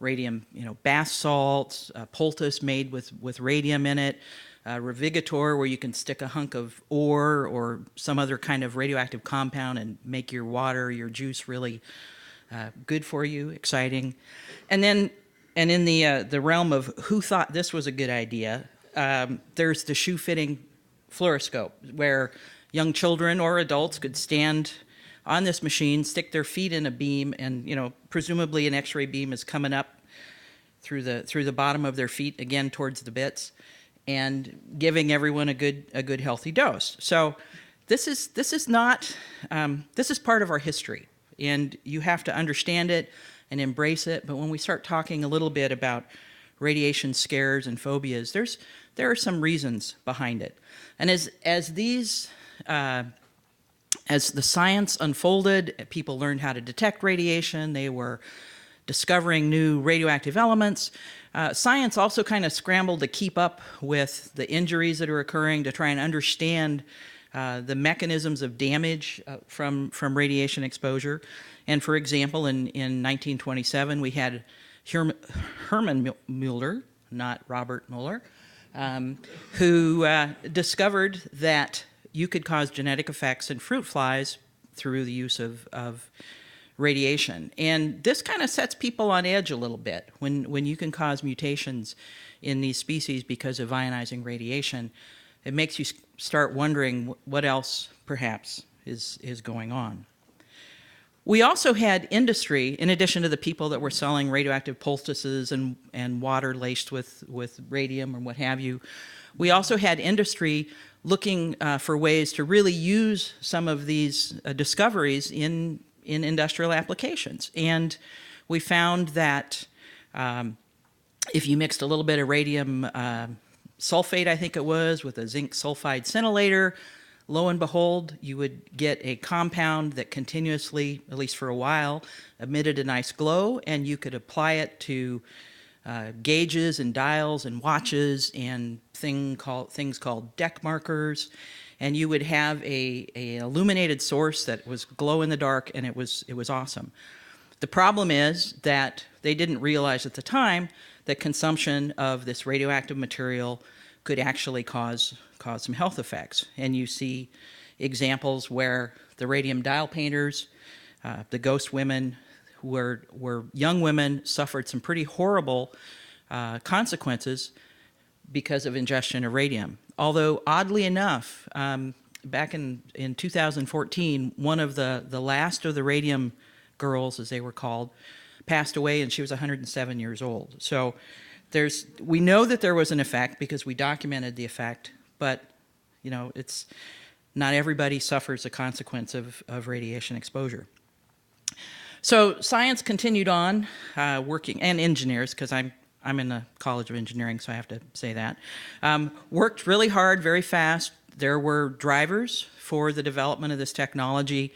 Radium, you know, bath salts, poultice made with radium in it, revigator, where you can stick a hunk of ore or some other kind of radioactive compound and make your water, your juice really good for you, exciting. And then, and in the realm of who thought this was a good idea, there's the shoe-fitting fluoroscope, where young children or adults could stand on this machine, stick their feet in a beam, and, you know, presumably an X-ray beam is coming up through the bottom of their feet, again towards the bits, and giving everyone a good healthy dose. So this is not this is part of our history, and you have to understand it and embrace it. But when we start talking a little bit about radiation scares and phobias, there are some reasons behind it. And as the science unfolded, people learned how to detect radiation. They were discovering new radioactive elements. Science also kind of scrambled to keep up with the injuries that are occurring, to try and understand the mechanisms of damage from radiation exposure. And for example, in 1927, we had Herman Mueller, not Robert Mueller, who discovered that you could cause genetic effects in fruit flies through the use of radiation. And this kind of sets people on edge a little bit. When you can cause mutations in these species because of ionizing radiation, it makes you start wondering what else perhaps is going on. We also had industry, in addition to the people that were selling radioactive poultices and water laced with radium or what have you. We also had industry looking for ways to really use some of these discoveries in industrial applications. And we found that if you mixed a little bit of radium sulfate, I think it was, with a zinc sulfide scintillator, lo and behold, you would get a compound that continuously, at least for a while, emitted a nice glow, and you could apply it to gauges and dials and watches and things called deck markers, and you would have a illuminated source that was glow in the dark, and it was awesome. The problem is that they didn't realize at the time that consumption of this radioactive material could actually cause some health effects. And you see examples where the radium dial painters, the ghost women, who were young women, suffered some pretty horrible consequences because of ingestion of radium. Although, oddly enough, back in 2014, one of the last of the radium girls, as they were called, passed away, and she was 107 years old. So we know that there was an effect because we documented the effect, but it's not everybody suffers the consequence of radiation exposure. So science continued on, working, and engineers, because I'm in the College of Engineering, so I have to say that, worked really hard, very fast. There were drivers for the development of this technology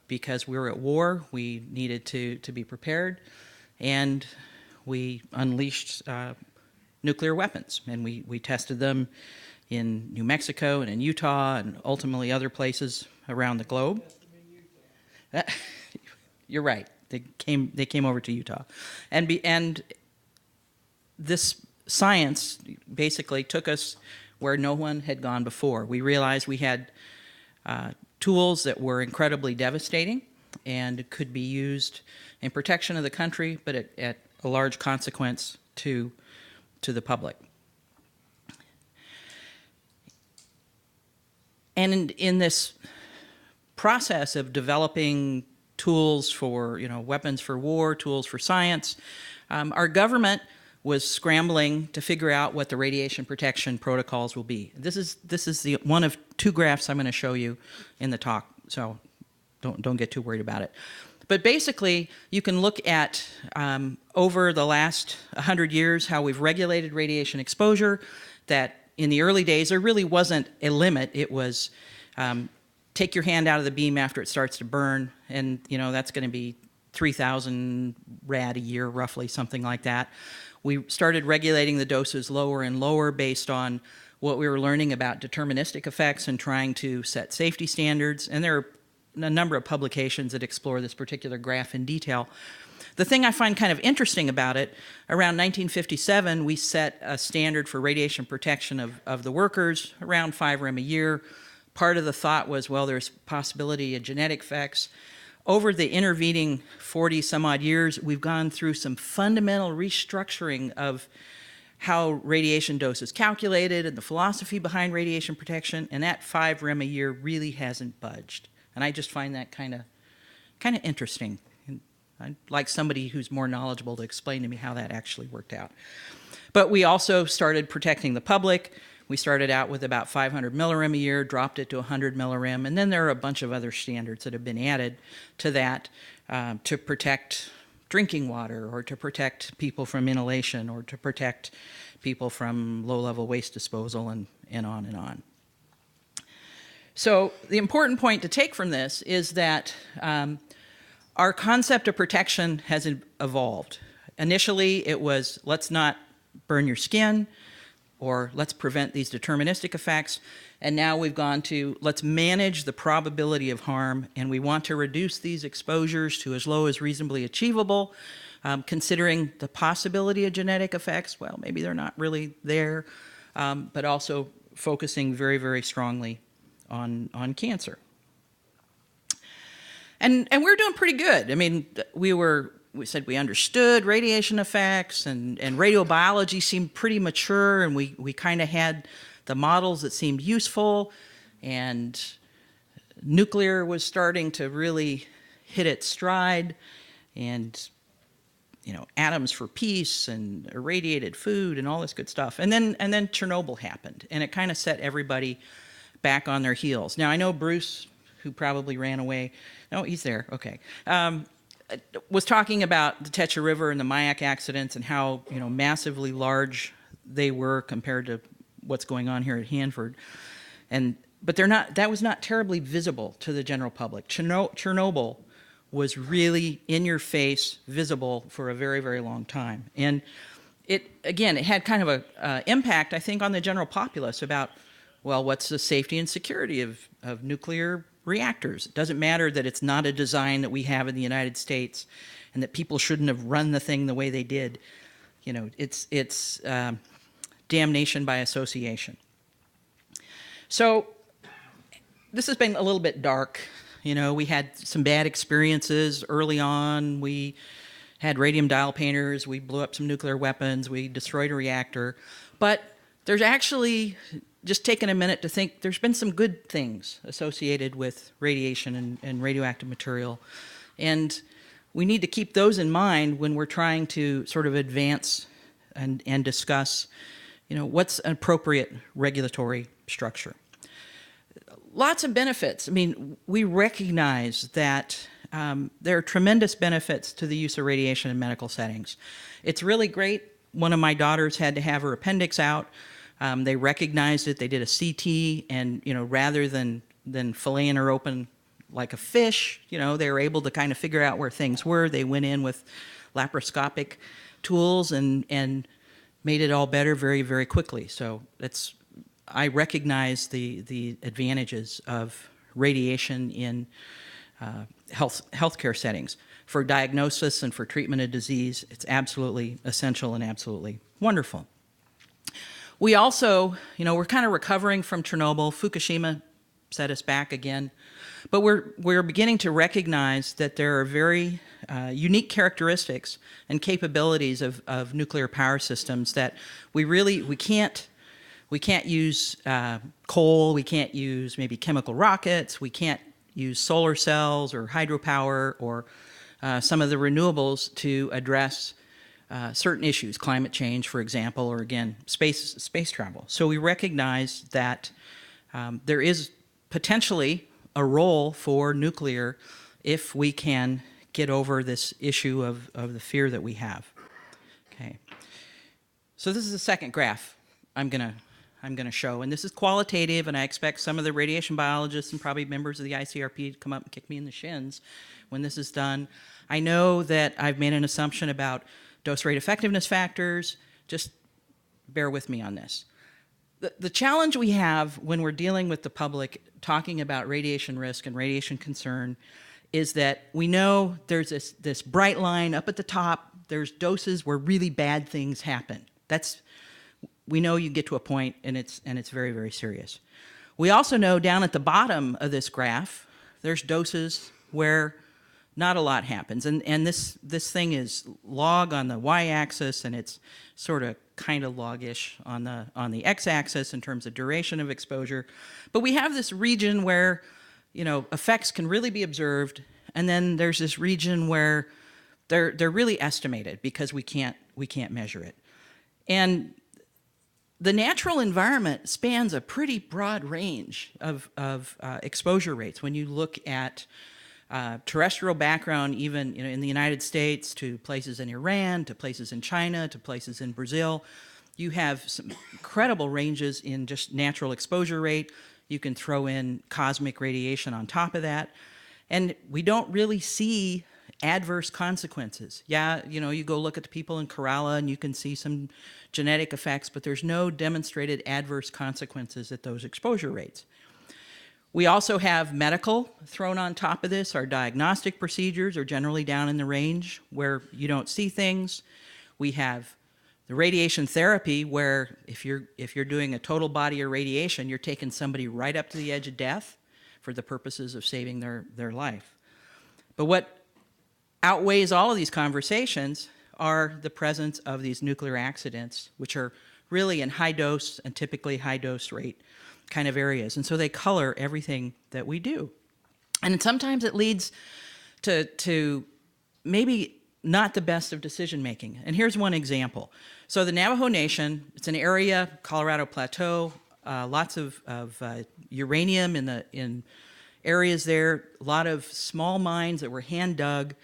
because we were at war. We needed to be prepared, and we unleashed nuclear weapons, and we tested them in New Mexico and in Utah and ultimately other places around the globe. You're right. They came over to Utah, and this science basically took us where no one had gone before. We realized we had tools that were incredibly devastating and could be used in protection of the country, but at a large consequence to the public. And in this process of developing tools for, weapons for war, tools for science, our government was scrambling to figure out what the radiation protection protocols will be. This is the one of two graphs I'm going to show you in the talk, so don't get too worried about it. But basically, you can look at over the last 100 years how we've regulated radiation exposure, that in the early days there really wasn't a limit. It was take your hand out of the beam after it starts to burn, and that's going to be 3,000 rad a year, roughly, something like that. We started regulating the doses lower and lower based on what we were learning about deterministic effects and trying to set safety standards. And there are a number of publications that explore this particular graph in detail. The thing I find kind of interesting about it, around 1957, we set a standard for radiation protection of the workers, around 5 rem a year. Part of the thought was, well, there's possibility of genetic effects. Over the intervening 40 some odd years, we've gone through some fundamental restructuring of how radiation dose is calculated and the philosophy behind radiation protection, and that 5 rem a year really hasn't budged. And I just find that kind of interesting. And I'd like somebody who's more knowledgeable to explain to me how that actually worked out. But we also started protecting the public. We started out with about 500 millirem a year, dropped it to 100 millirem, and then there are a bunch of other standards that have been added to that to protect drinking water, or to protect people from inhalation, or to protect people from low-level waste disposal, and on and on. So the important point to take from this is that our concept of protection has evolved. Initially, it was, let's not burn your skin, or let's prevent these deterministic effects. And now we've gone to, let's manage the probability of harm, and we want to reduce these exposures to as low as reasonably achievable, considering the possibility of genetic effects. Well, maybe they're not really there, but also focusing very, very strongly on cancer. And we're doing pretty good. I mean, we said we understood radiation effects, and radiobiology seemed pretty mature, and we kind of had the models that seemed useful, and nuclear was starting to really hit its stride, and atoms for peace and irradiated food and all this good stuff. And then Chernobyl happened, and it kind of set everybody back on their heels. Now, I know Bruce, who probably ran away. No, he's there. Okay. Was talking about the Techa River and the Mayak accidents and how massively large they were compared to what's going on here at Hanford, but they're not. That was not terribly visible to the general public. Chernobyl was really in your face, visible for a very, very long time, and it had kind of a impact, I think, on the general populace about, well, what's the safety and security of nuclear reactors? It doesn't matter that it's not a design that we have in the United States, and that people shouldn't have run the thing the way they did. It's damnation by association. So this has been a little bit dark. You know, we had some bad experiences early on. We had radium dial painters. We blew up some nuclear weapons. We destroyed a reactor. But there's actually, just taking a minute to think, there's been some good things associated with radiation and radioactive material. And we need to keep those in mind when we're trying to sort of advance and discuss, you know, what's an appropriate regulatory structure. Lots of benefits. I mean, we recognize that there are tremendous benefits to the use of radiation in medical settings. It's really great. One of my daughters had to have her appendix out. They recognized it. They did a CT, and you know, rather than filleting her open like a fish, you know, they were able to kind of figure out where things were. They went in with laparoscopic tools and made it all better very, very quickly. So I recognize the advantages of radiation in healthcare settings. For diagnosis and for treatment of disease, it's absolutely essential and absolutely wonderful. We also, you know, we're kind of recovering from Chernobyl. Fukushima set us back again. But we're beginning to recognize that there are very unique characteristics and capabilities of nuclear power systems that we can't use coal, we can't use maybe chemical rockets, we can't use solar cells or hydropower or some of the renewables to address certain issues, climate change, for example, or again, space travel. So we recognize that there is potentially a role for nuclear if we can get over this issue of the fear that we have. Okay. So this is the second graph I'm gonna show, and this is qualitative, and I expect some of the radiation biologists and probably members of the ICRP to come up and kick me in the shins when this is done. I know that I've made an assumption about dose rate effectiveness factors. Just bear with me on this. The challenge we have when we're dealing with the public talking about radiation risk and radiation concern is that we know there's this bright line up at the top. There's doses where really bad things happen. We know you get to a point and it's very, very serious. We also know down at the bottom of this graph, there's doses where not a lot happens. And this thing is log on the y-axis, and it's sort of kind of log-ish on the x-axis in terms of duration of exposure. But we have this region where, you know, effects can really be observed, and then there's this region where they're really estimated because we can't measure it. And the natural environment spans a pretty broad range of exposure rates. When you look at terrestrial background, even in the United States, to places in Iran, to places in China, to places in Brazil, you have some incredible ranges in just natural exposure rate. You can throw in cosmic radiation on top of that, and we don't really see adverse consequences. Yeah, you go look at the people in Kerala and you can see some genetic effects, but there's no demonstrated adverse consequences at those exposure rates. We also have medical thrown on top of this. Our diagnostic procedures are generally down in the range where you don't see things. We have the radiation therapy where if you're doing a total body irradiation, you're taking somebody right up to the edge of death for the purposes of saving their life. But what outweighs all of these conversations are the presence of these nuclear accidents, which are really in high dose and typically high dose rate kind of areas. And so they color everything that we do. And sometimes it leads to maybe not the best of decision making. And here's one example. So the Navajo Nation, it's an area, Colorado Plateau, lots of uranium in areas there, a lot of small mines that were hand dug,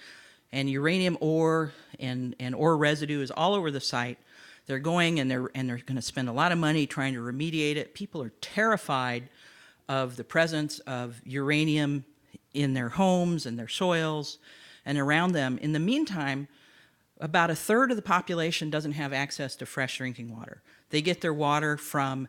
and uranium ore and ore residue is all over the site. They're going and they're going to spend a lot of money trying to remediate it. People are terrified of the presence of uranium in their homes and their soils and around them. In the meantime, about a third of the population doesn't have access to fresh drinking water. They get their water from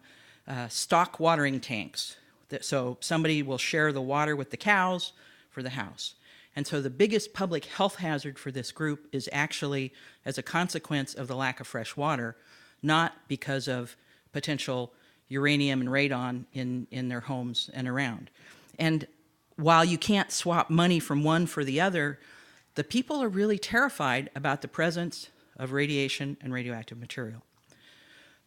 stock watering tanks. So somebody will share the water with the cows for the house. And so the biggest public health hazard for this group is actually as a consequence of the lack of fresh water, not because of potential uranium and radon in their homes and around. And while you can't swap money from one for the other, the people are really terrified about the presence of radiation and radioactive material.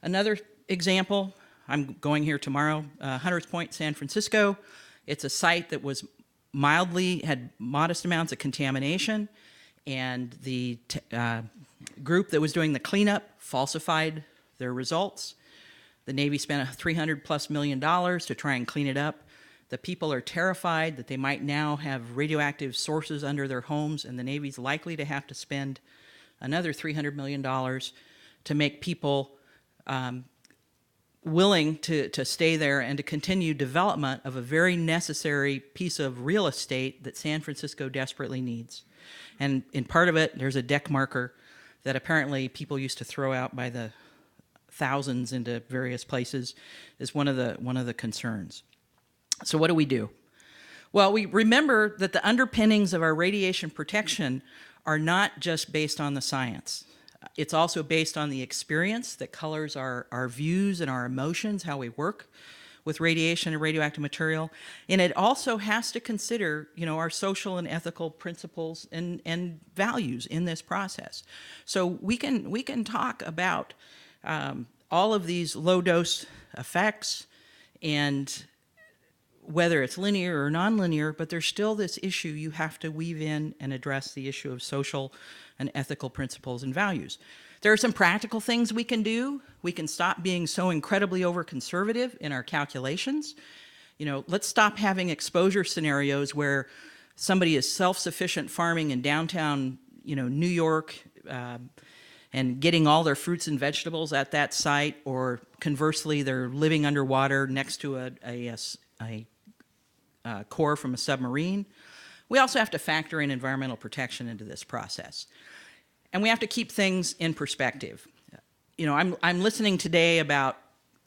Another example, I'm going here tomorrow, Hunters Point, San Francisco. It's a site that was had modest amounts of contamination, and the group that was doing the cleanup falsified their results. The Navy spent $300+ million to try and clean it up. The people are terrified that they might now have radioactive sources under their homes, and the Navy's likely to have to spend another $300 million to make people willing to stay there and to continue development of a very necessary piece of real estate that San Francisco desperately needs. And in part of it, there's a deck marker that apparently people used to throw out by the thousands into various places, is one of the concerns. So what do we do? Well, we remember that the underpinnings of our radiation protection are not just based on the science. It's also based on the experience that colors our views and our emotions, how we work with radiation and radioactive material. And it also has to consider, our social and ethical principles and values in this process. So we can talk about all of these low dose effects and whether it's linear or nonlinear, but there's still this issue you have to weave in and address the issue of social and ethical principles and values. There are some practical things we can do. We can stop being so incredibly over-conservative in our calculations. Let's stop having exposure scenarios where somebody is self-sufficient farming in downtown, New York, and getting all their fruits and vegetables at that site, or conversely, they're living underwater next to a core from a submarine. We also have to factor in environmental protection into this process. And we have to keep things in perspective. I'm listening today about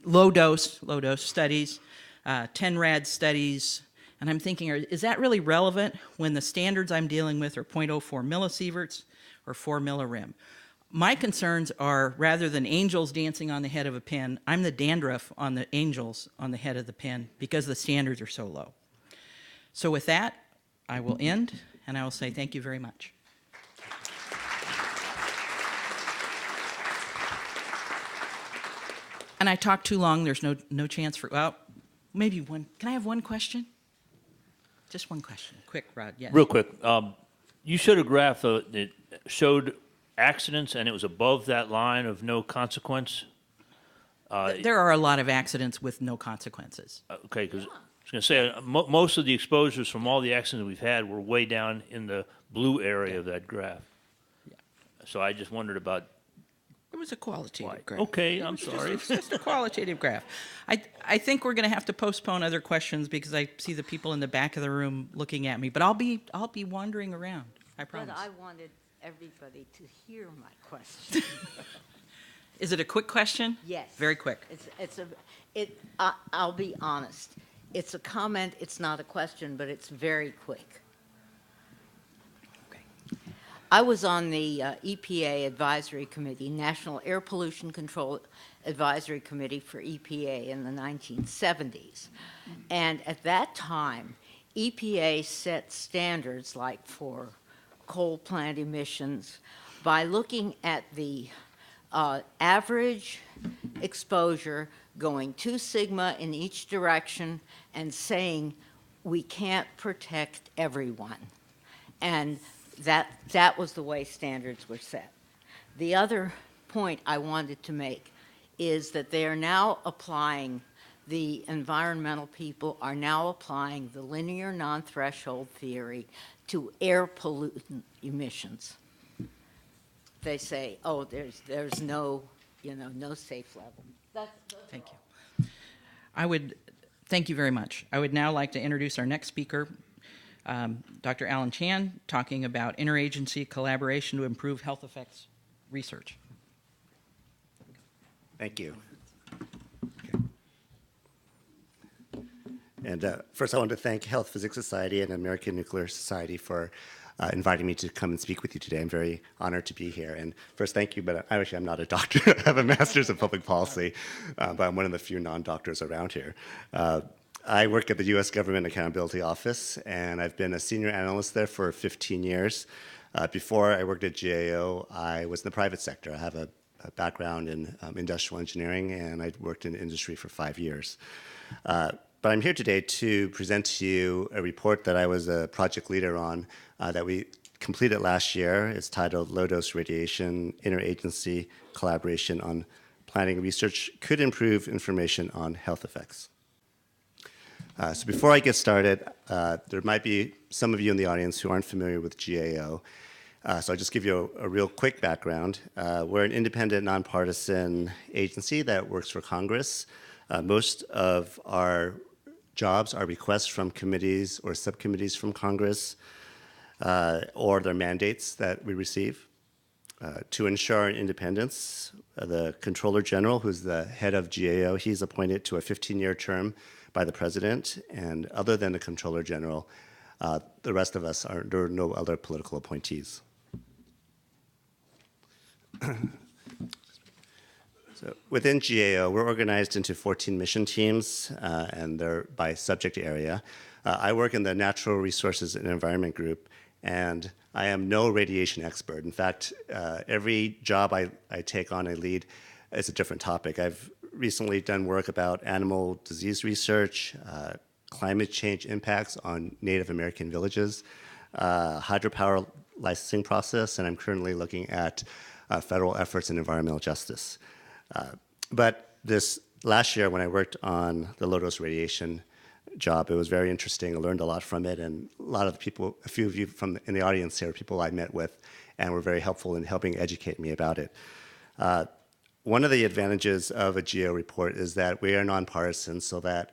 low dose studies, 10 rad studies, and I'm thinking, is that really relevant when the standards I'm dealing with are 0.04 millisieverts or 4 millirem? My concerns are, rather than angels dancing on the head of a pin, I'm the dandruff on the angels on the head of the pin because the standards are so low. So with that, I will end, and I will say thank you very much. And I talked too long. There's no chance for, maybe one. Can I have one question? Just one question. Quick, Rod. Yes. Real quick. You showed a graph that showed accidents, and it was above that line of no consequence. There are a lot of accidents with no consequences. Okay, because I was going to say, most of the exposures from all the accidents we've had were way down in the blue area of that graph. Yeah. So I just wondered about. It was a qualitative graph. Okay, I'm sorry. It's just a qualitative graph. I think we're going to have to postpone other questions because I see the people in the back of the room looking at me. But I'll be wandering around. I promise. But I wanted everybody to hear my question. Is it a quick question? Yes. Very quick. I'll be honest. It's a comment. It's not a question, but it's very quick. Okay. I was on the EPA Advisory Committee, National Air Pollution Control Advisory Committee for EPA in the 1970s. And at that time, EPA set standards like for coal plant emissions by looking at the average exposure going 2 sigma in each direction and saying we can't protect everyone. And that was the way standards were set. The other point I wanted to make is that they are now applying, the environmental people are now applying the linear non-threshold theory to air pollutant emissions. They say, oh, there's no, no safe level. Thank you. Thank you very much. I would now like to introduce our next speaker, Dr. Alan Chan, talking about interagency collaboration to improve health effects research. Thank you. And first, I want to thank Health Physics Society and American Nuclear Society for inviting me to come and speak with you today. I'm very honored to be here. And first, thank you, but I'm not a doctor. I have a master's in public policy, but I'm one of the few non-doctors around here. I work at the U.S. Government Accountability Office, and I've been a senior analyst there for 15 years. Before I worked at GAO, I was in the private sector. I have a background in industrial engineering, and I worked in industry for 5 years. But I'm here today to present to you a report that I was a project leader on that we completed last year. It's titled Low Dose Radiation Interagency Collaboration on Planning Research Could Improve Information on Health Effects. So before I get started, there might be some of you in the audience who aren't familiar with GAO. So I'll just give you a real quick background. We're an independent, nonpartisan agency that works for Congress. Most of our jobs are requests from committees or subcommittees from Congress, or their mandates that we receive. To ensure our independence, the Controller General, who's the head of GAO, he's appointed to a 15-year term by the President, and other than the Controller General, the rest of us there are no other political appointees. So within GAO, we're organized into 14 mission teams, and they're by subject area. I work in the Natural Resources and Environment group, and I am no radiation expert. In fact, every job I take on, I lead, is a different topic. I've recently done work about animal disease research, climate change impacts on Native American villages, hydropower licensing process, and I'm currently looking at federal efforts in environmental justice. But this last year, when I worked on the low-dose radiation job, it was very interesting. I learned a lot from it, and a lot of the people, a few of you in the audience here, are people I met with, and were very helpful in helping educate me about it. One of the advantages of a GAO report is that we are nonpartisan, so that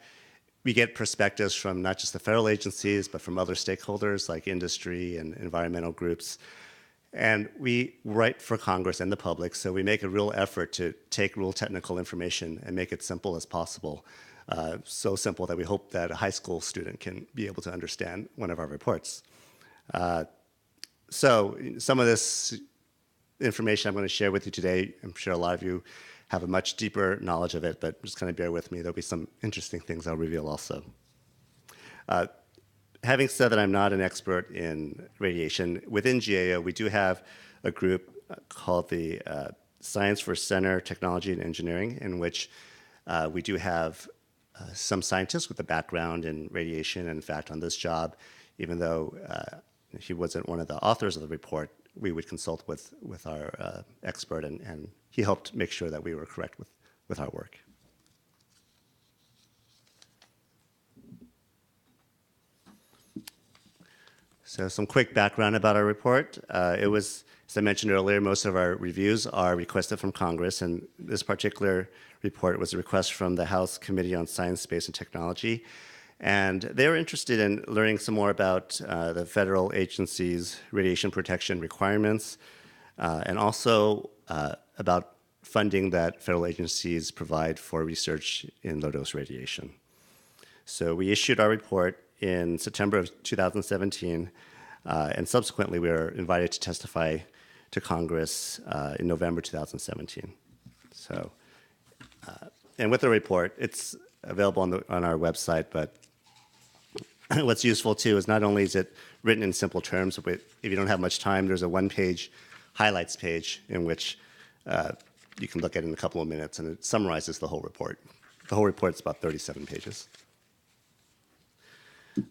we get perspectives from not just the federal agencies, but from other stakeholders like industry and environmental groups. And we write for Congress and the public, so we make a real effort to take real technical information and make it simple as possible. So simple that we hope that a high school student can be able to understand one of our reports. So some of this information I'm going to share with you today, I'm sure a lot of you have a much deeper knowledge of it, but just kind of bear with me. There'll be some interesting things I'll reveal also. Having said that I'm not an expert in radiation, within GAO we do have a group called the Science for Center, Technology and Engineering, in which we do have some scientists with a background in radiation. And in fact, on this job, even though he wasn't one of the authors of the report, we would consult with our expert, and he helped make sure that we were correct with our work. So some quick background about our report. It was, as I mentioned earlier, most of our reviews are requested from Congress, and this particular report was a request from the House Committee on Science, Space, and Technology. And they were interested in learning some more about the federal agencies' radiation protection requirements, and also about funding that federal agencies provide for research in low-dose radiation. So we issued our report in September of 2017, and subsequently we were invited to testify to Congress in November 2017. So, and with the report, it's available on our website, but what's useful too is not only is it written in simple terms, but if you don't have much time, there's a one-page highlights page in which you can look at it in a couple of minutes, and it summarizes the whole report. The whole report is about 37 pages.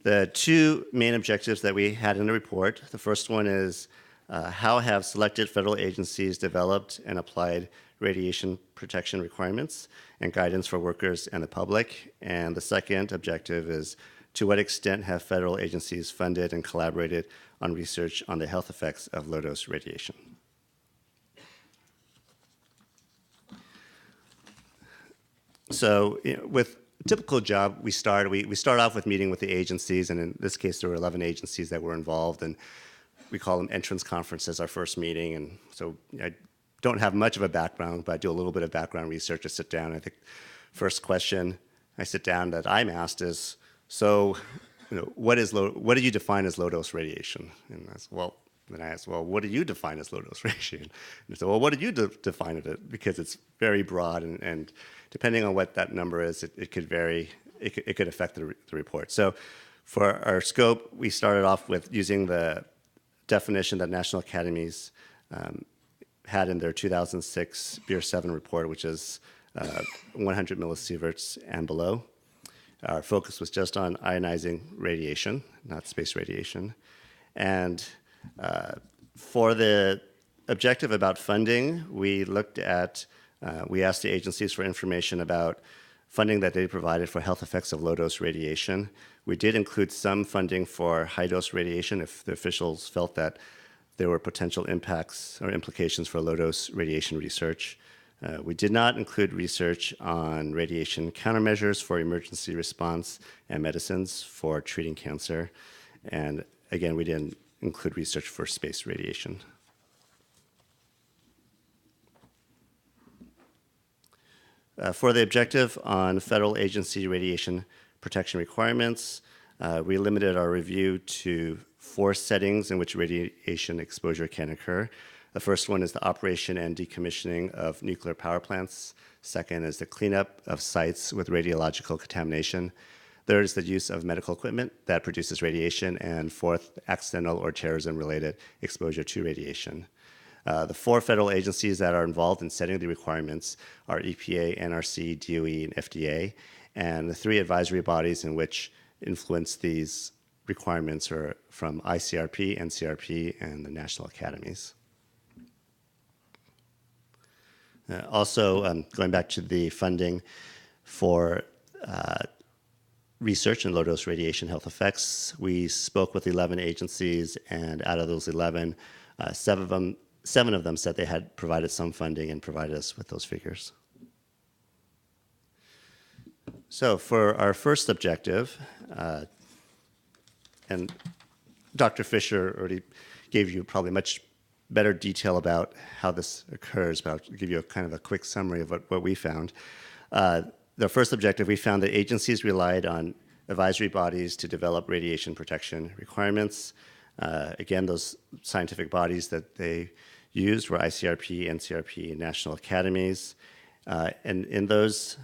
The two main objectives that we had in the report, the first one is how have selected federal agencies developed and applied radiation protection requirements and guidance for workers and the public? And the second objective is to what extent have federal agencies funded and collaborated on research on the health effects of low-dose radiation? So with a typical job, we start off with meeting with the agencies, and in this case, there were 11 agencies that were involved, and we call them entrance conferences, our first meeting. And so I don't have much of a background, but I do a little bit of background research to sit down. I think first question I sit down that I'm asked is, so, what do you define as low-dose radiation? And I said, well, then I asked, well, what do you define as low-dose radiation? And they said, well, what did you define it? Because it's very broad, and depending on what that number is, it could vary it could affect the report. So for our scope, we started off with using the definition that national academies had in their 2006 Beer 7 report, which is 100 millisieverts and below. Our focus was just on ionizing radiation, not space radiation. And for the objective about funding, we looked at, we asked the agencies for information about funding that they provided for health effects of low-dose radiation. We did include some funding for high-dose radiation if the officials felt that there were potential impacts or implications for low-dose radiation research. We did not include research on radiation countermeasures for emergency response and medicines for treating cancer. And again, we didn't include research for space radiation. For the objective on federal agency radiation protection requirements, we limited our review to 4 settings in which radiation exposure can occur. The first one is the operation and decommissioning of nuclear power plants. Second is the cleanup of sites with radiological contamination. Third is the use of medical equipment that produces radiation. And fourth, accidental or terrorism-related exposure to radiation. The 4 federal agencies that are involved in setting the requirements are EPA, NRC, DOE, and FDA. And the 3 advisory bodies in which influence these requirements are from ICRP, NCRP, and the national academies. Also, going back to the funding for research in low-dose radiation health effects, we spoke with 11 agencies, and out of those 11, 7 of them said they had provided some funding and provided us with those figures. So for our first objective, and Dr. Fisher already gave you probably much better detail about how this occurs, but I'll give you a kind of a quick summary of what we found. The first objective, we found that agencies relied on advisory bodies to develop radiation protection requirements. Again, those scientific bodies that they used were ICRP, NCRP, and national academies. And in those,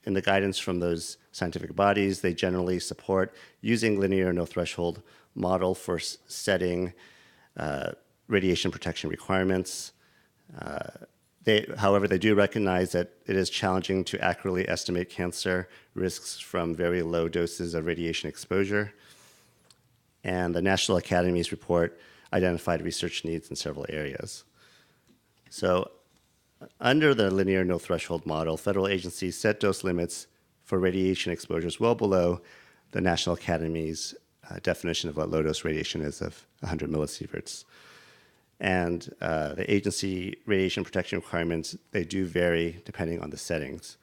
in the guidance from those scientific bodies, they generally support using linear no threshold model for setting radiation protection requirements. However, they do recognize that it is challenging to accurately estimate cancer risks from very low doses of radiation exposure. And the National Academies report identified research needs in several areas. So under the linear no threshold model, federal agencies set dose limits for radiation exposures well below the National Academy's definition of what low dose radiation is of 100 millisieverts. And the agency radiation protection requirements, they do vary depending on the settings.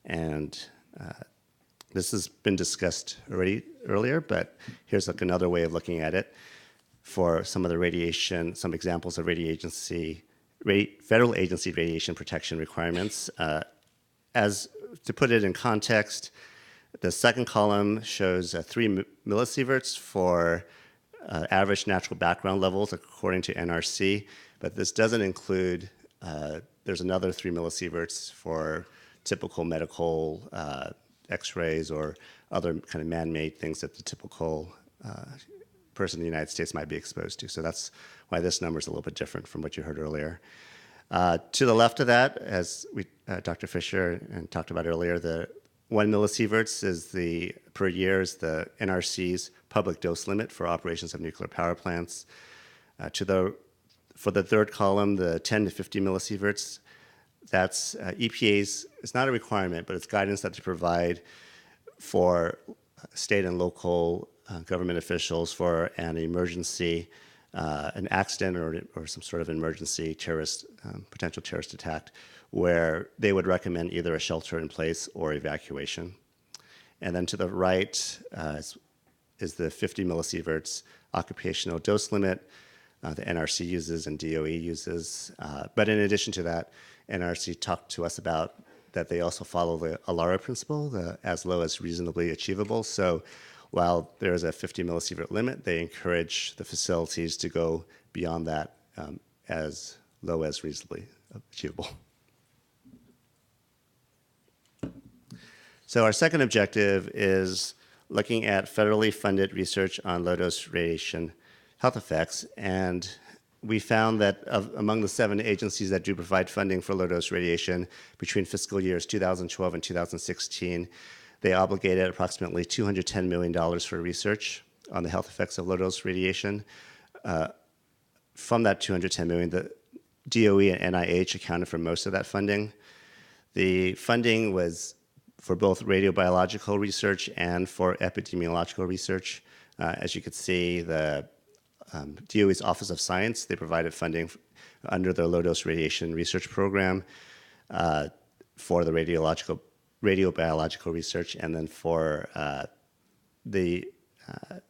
And this has been discussed already earlier, but here's like another way of looking at it. For some of the radiation, some examples of federal agency radiation protection requirements. As to put it in context, the second column shows 3 millisieverts for average natural background levels according to NRC, but this doesn't include, there's another 3 millisieverts for typical medical x-rays or other kind of man-made things that the typical person in the United States might be exposed to. So that's why this number is a little bit different from what you heard earlier. To the left of that, as Dr. Fisher talked about earlier, the 1 millisieverts per year is the NRC's public dose limit for operations of nuclear power plants. For the third column, the 10 to 50 millisieverts, that's EPA's, it's not a requirement, but it's guidance that they provide for state and local government officials for an emergency, an accident or some sort of emergency potential terrorist attack, where they would recommend either a shelter in place or evacuation. And then to the right is the 50 millisieverts occupational dose limit the NRC uses and DOE uses. But in addition to that, NRC talked to us about that they also follow the ALARA principle, the as low as reasonably achievable. So while there is a 50 millisievert limit, they encourage the facilities to go beyond that as low as reasonably achievable. So our second objective is looking at federally funded research on low-dose radiation health effects. And we found that among the 7 agencies that do provide funding for low-dose radiation between fiscal years 2012 and 2016, they obligated approximately $210 million for research on the health effects of low-dose radiation. From that $210 million, the DOE and NIH accounted for most of that funding. The funding was for both radiobiological research and for epidemiological research. As you could see, the DOE's Office of Science, they provided funding under their low-dose radiation research program for the radiobiological research, and then for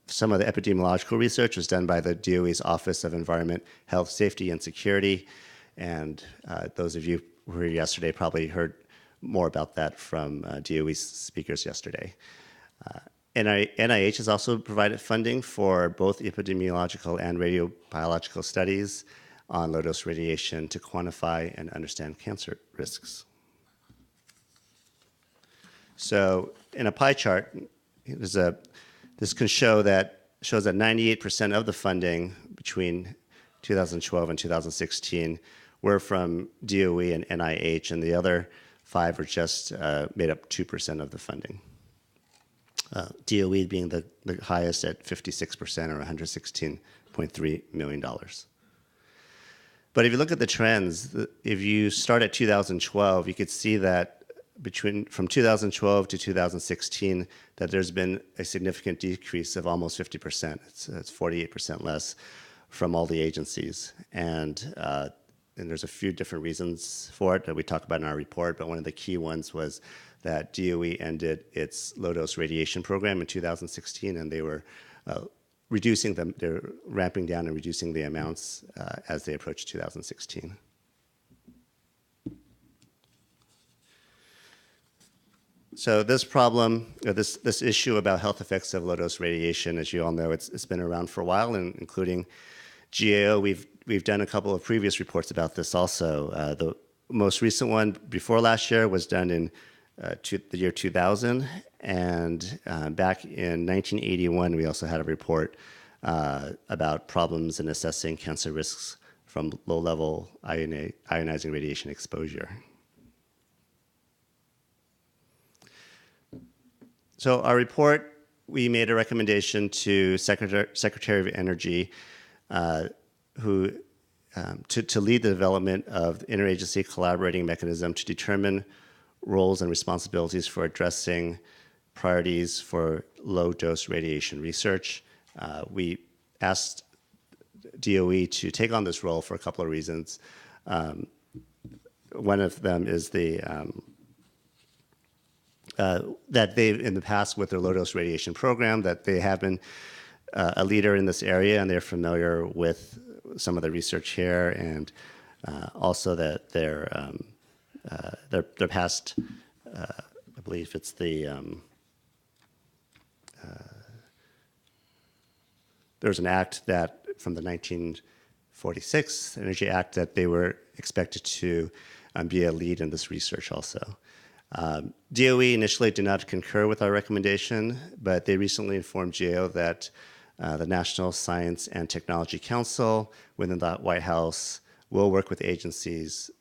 some of the epidemiological research was done by the DOE's Office of Environment, Health, Safety, and Security. And those of you who were here yesterday probably heard more about that from DOE's speakers yesterday. NIH has also provided funding for both epidemiological and radiobiological studies on low-dose radiation to quantify and understand cancer risks. So in a pie chart, this can shows that 98% of the funding between 2012 and 2016 were from DOE and NIH, and the other 5 are just made up 2% of the funding. DOE being the highest at 56% or $116.3 million. But if you look at the trends, if you start at 2012, you could see that from 2012 to 2016, that there's been a significant decrease of almost 50%. It's 48% less from all the agencies. And there's a few different reasons for it that we talk about in our report, but one of the key ones was that DOE ended its low-dose radiation program in 2016, and they were they're ramping down and reducing the amounts as they approach 2016. So this problem, this issue about health effects of low-dose radiation, as you all know, it's been around for a while, and including GAO, we've done a couple of previous reports about this also. The most recent one before last year was done in the year 2000, and back in 1981, we also had a report about problems in assessing cancer risks from low-level ionizing radiation exposure. So our report, we made a recommendation to Secretary of Energy to lead the development of the interagency collaborating mechanism to determine roles and responsibilities for addressing priorities for low-dose radiation research. We asked DOE to take on this role for a couple of reasons. One of them is that they've, in the past with their low-dose radiation program, that they have been a leader in this area, and they're familiar with some of the research here, and also that their past, I believe it's there's an act that from the 1946 Energy Act that they were expected to be a lead in this research also. DOE initially did not concur with our recommendation, but they recently informed GAO that the National Science and Technology Council within the White House will work with agencies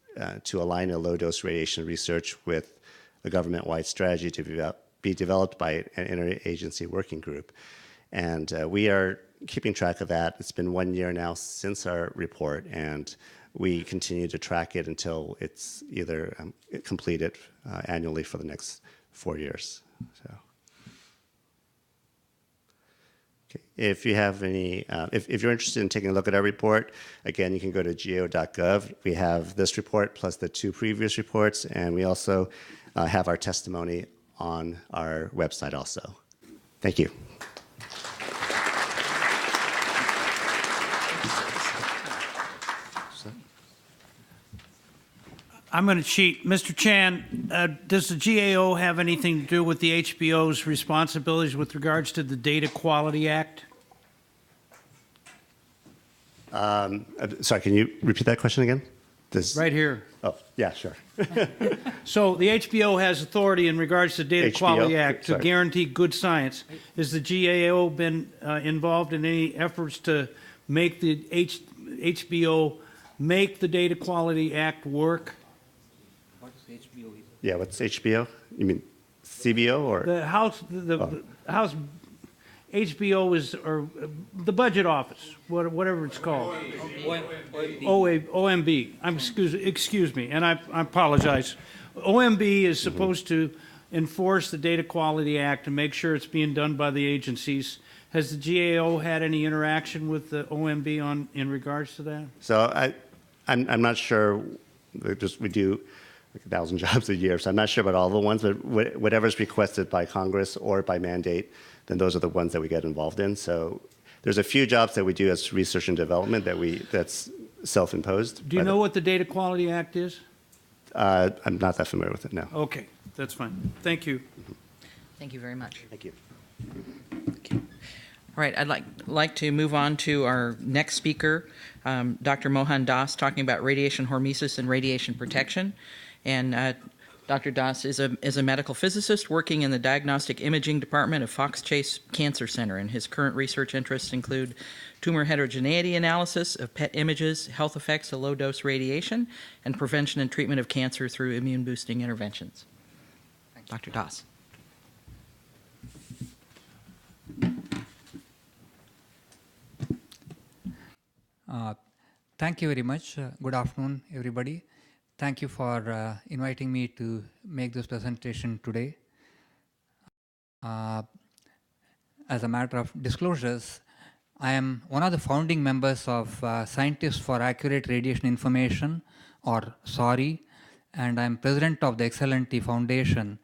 to align a low-dose radiation research with a government-wide strategy to be developed by an interagency working group. And we are keeping track of that. It's been 1 year now since our report, and we continue to track it until it's either completed annually for the next 4 years. So, okay. If you have any, if you're interested in taking a look at our report, again, you can go to gao.gov. We have this report plus the 2 previous reports, and we also have our testimony on our website also. Thank you. I'm going to cheat. Mr. Chan, does the GAO have anything to do with the HBO's responsibilities with regards to the Data Quality Act? Sorry, can you repeat that question again? Right here. Oh, yeah, sure. So the HBO has authority in regards to Data HBO? Quality Act to Sorry. guarantee good science. Has the GAO been involved in any efforts to make the HBO make the Data Quality Act work? Yeah, what's HBO? You mean CBO or? The House, the House HBO is, or the Budget Office, whatever it's called. OMB. Excuse me, and I apologize. OMB is supposed to enforce the Data Quality Act and make sure it's being done by the agencies. Has the GAO had any interaction with the OMB in regards to that? So I'm not sure. We do like 1,000 jobs a year, so I'm not sure about all the ones, but whatever's requested by Congress or by mandate, then those are the ones that we get involved in. So there's a few jobs that we do as research and development that's self-imposed. Do you know what the Data Quality Act is? I'm not that familiar with it, no. Okay, that's fine. Thank you. Thank you very much. Thank you. All right, I'd like to move on to our next speaker, Dr. Mohan Das, talking about radiation hormesis and radiation protection. And Dr. Das is a medical physicist working in the Diagnostic Imaging Department of Fox Chase Cancer Center, and his current research interests include tumor heterogeneity analysis of PET images, health effects of low-dose radiation, and prevention and treatment of cancer through immune-boosting interventions. Dr. Das. Thank you very much. Good afternoon, everybody. Thank you for inviting me to make this presentation today. As a matter of disclosures, I am one of the founding members of Scientists for Accurate Radiation Information, or SORI, and I'm president of the XLNT Foundation.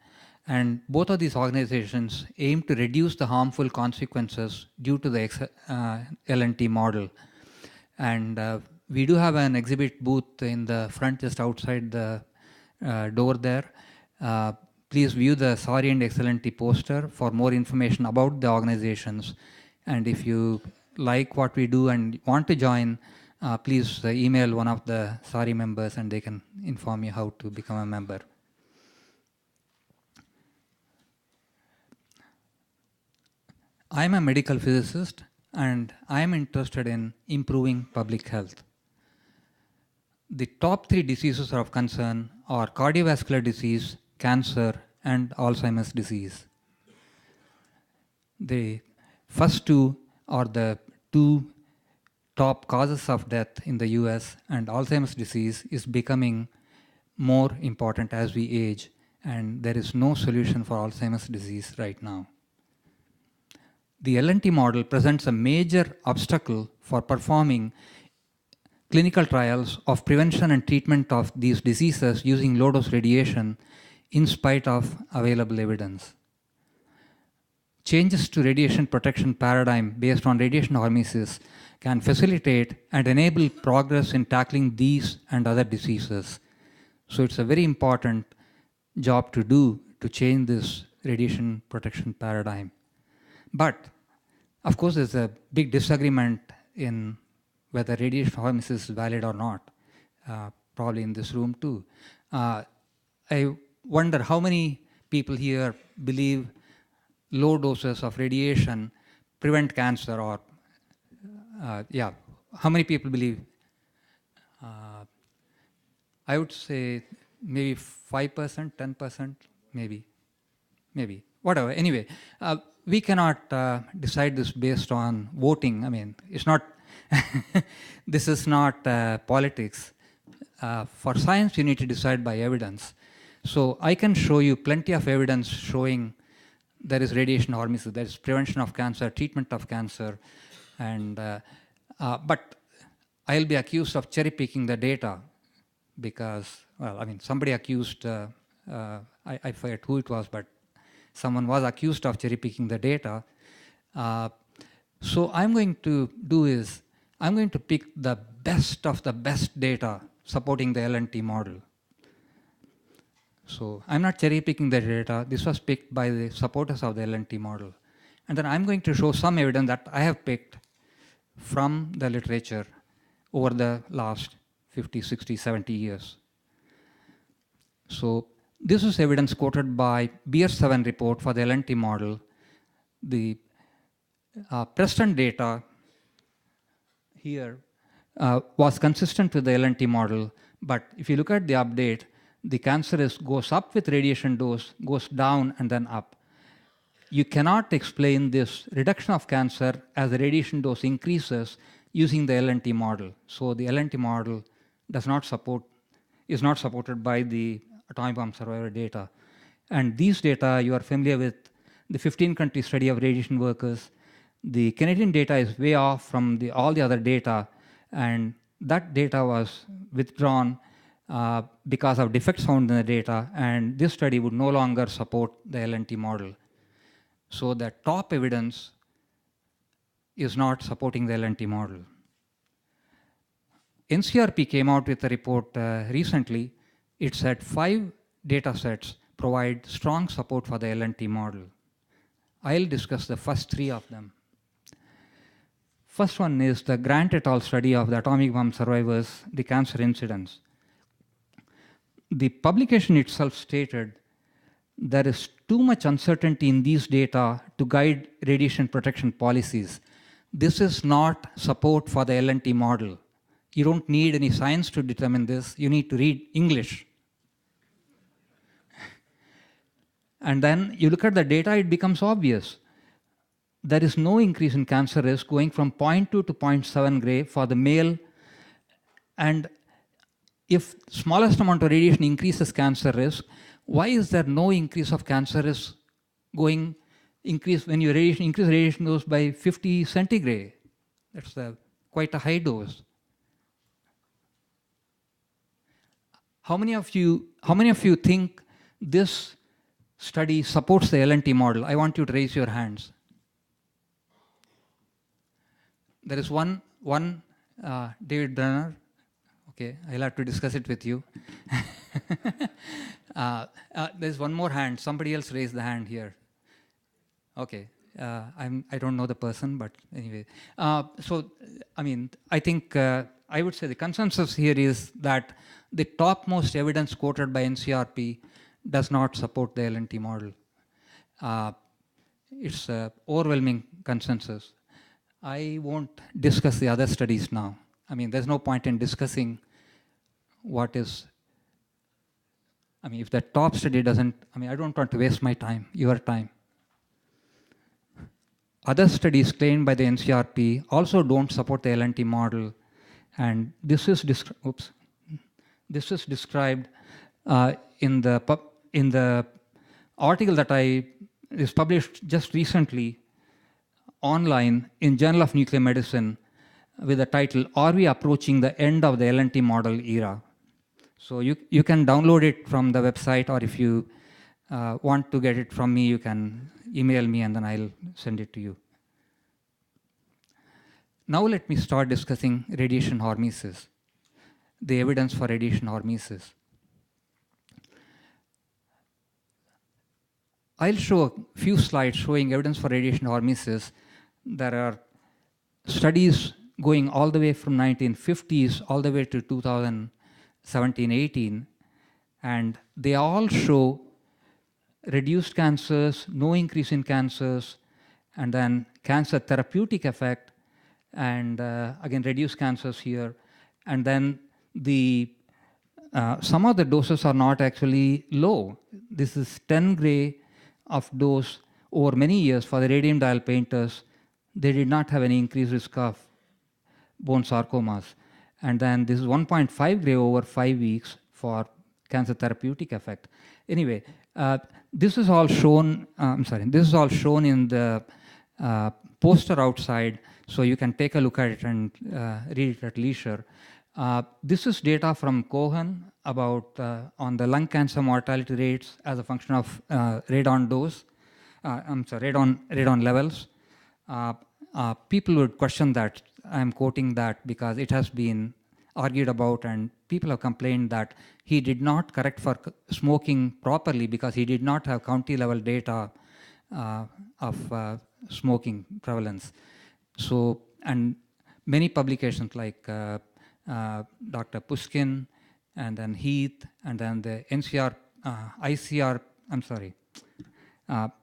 And both of these organizations aim to reduce the harmful consequences due to the LNT model. And we do have an exhibit booth in the front, just outside the door there. Please view the SORI and XLNT poster for more information about the organizations. And if you like what we do and want to join, please email one of the SORI members and they can inform you how to become a member. I'm a medical physicist and I'm interested in improving public health. The top 3 diseases of concern are cardiovascular disease, cancer, and Alzheimer's disease. The first 2 are the 2 top causes of death in the US, and Alzheimer's disease is becoming more important as we age, and there is no solution for Alzheimer's disease right now. The LNT model presents a major obstacle for performing clinical trials of prevention and treatment of these diseases using low-dose radiation in spite of available evidence. Changes to radiation protection paradigm based on radiation hormesis can facilitate and enable progress in tackling these and other diseases. So it's a very important job to do to change this radiation protection paradigm. But, of course, there's a big disagreement in whether radiation hormesis is valid or not, probably in this room too. I wonder how many people here believe low doses of radiation prevent cancer, or, how many people believe? I would say maybe 5%, 10%, maybe, whatever. Anyway, we cannot decide this based on voting. I mean, it's not, this is not politics. For science, you need to decide by evidence. So I can show you plenty of evidence showing there is radiation hormesis, there is prevention of cancer, treatment of cancer, and but I'll be accused of cherry picking the data because, well, I mean, somebody accused, I forget who it was, but someone was accused of cherry picking the data. So I'm going to do is, I'm going to pick the best of the best data supporting the LNT model. So I'm not cherry picking the data. This was picked by the supporters of the LNT model. And then I'm going to show some evidence that I have picked from the literature over the last 50, 60, 70 years. So this is evidence quoted by BR7 report for the LNT model. The Preston data here was consistent with the LNT model, but if you look at the update, the cancer risk goes up with radiation dose, goes down and then up. You cannot explain this reduction of cancer as the radiation dose increases using the LNT model. So the LNT model is not supported by the atomic bomb survivor data. And these data, you are familiar with the 15-country study of radiation workers. The Canadian data is way off from all the other data, and that data was withdrawn because of defects found in the data, and this study would no longer support the LNT model. So the top evidence is not supporting the LNT model. NCRP came out with a report recently. It said 5 data sets provide strong support for the LNT model. I'll discuss the first 3 of them. First one is the Grant et al. Study of the atomic bomb survivors, the cancer incidence. The publication itself stated there is too much uncertainty in these data to guide radiation protection policies. This is not support for the LNT model. You don't need any science to determine this. You need to read English. And then you look at the data, it becomes obvious. There is no increase in cancer risk going from 0.2 to 0.7 gray for the male. And if smallest amount of radiation increases cancer risk, why is there no increase of cancer risk when you increase radiation dose by 50 centigrade? That's quite a high dose. How many of you think this study supports the LNT model? I want you to raise your hands. There is one David Brenner. Okay, I'll have to discuss it with you. There's one more hand. Somebody else raised the hand here. Okay, I don't know the person, but anyway. So, I mean, I think I would say the consensus here is that the topmost evidence quoted by NCRP does not support the LNT model. It's an overwhelming consensus. I won't discuss the other studies now. I mean, there's no point in discussing what is, I mean, if the top study doesn't, I mean, I don't want to waste my time, your time. Other studies claimed by the NCRP also don't support the LNT model, and this is described in the article that is published just recently online in Journal of Nuclear Medicine with the title, "Are we approaching the end of the LNT model era?" So you can download it from the website, or if you want to get it from me, you can email me and then I'll send it to you. Now let me start discussing radiation hormesis, the evidence for radiation hormesis. I'll show a few slides showing evidence for radiation hormesis. There are studies going all the way from 1950s all the way to 2017-18, and they all show reduced cancers, no increase in cancers, and then cancer therapeutic effect, and again reduced cancers here, and then some of the doses are not actually low. This is 10 gray of dose over many years for the radium dial painters. They did not have any increased risk of bone sarcomas. And then this is 1.5 gray over 5 weeks for cancer therapeutic effect. Anyway, this is all shown. This is all shown in the poster outside, so you can take a look at it and read it at leisure. This is data from Cohen about on the lung cancer mortality rates as a function of radon dose. Radon levels. People would question that. I'm quoting that because it has been argued about, and people have complained that he did not correct for smoking properly because he did not have county level data of smoking prevalence. So, and many publications like Dr. Pushkin and then Heath, and then the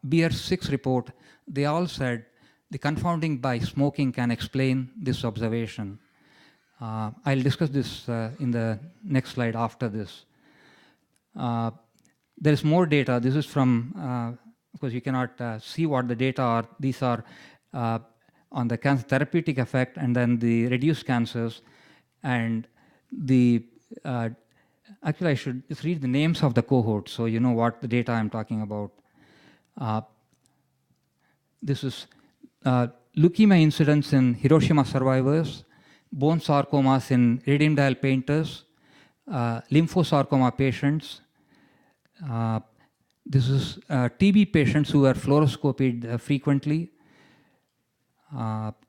BR6 report, they all said the confounding by smoking can explain this observation. I'll discuss this in the next slide after this. There is more data. This is from, of course, you cannot see what the data are. These are on the cancer therapeutic effect and then the reduced cancers. And the, actually, I should just read the names of the cohorts so you know what the data I'm talking about. This is leukemia incidence in Hiroshima survivors, bone sarcomas in radium dial painters, lymphosarcoma patients. This is TB patients who are fluoroscopied frequently.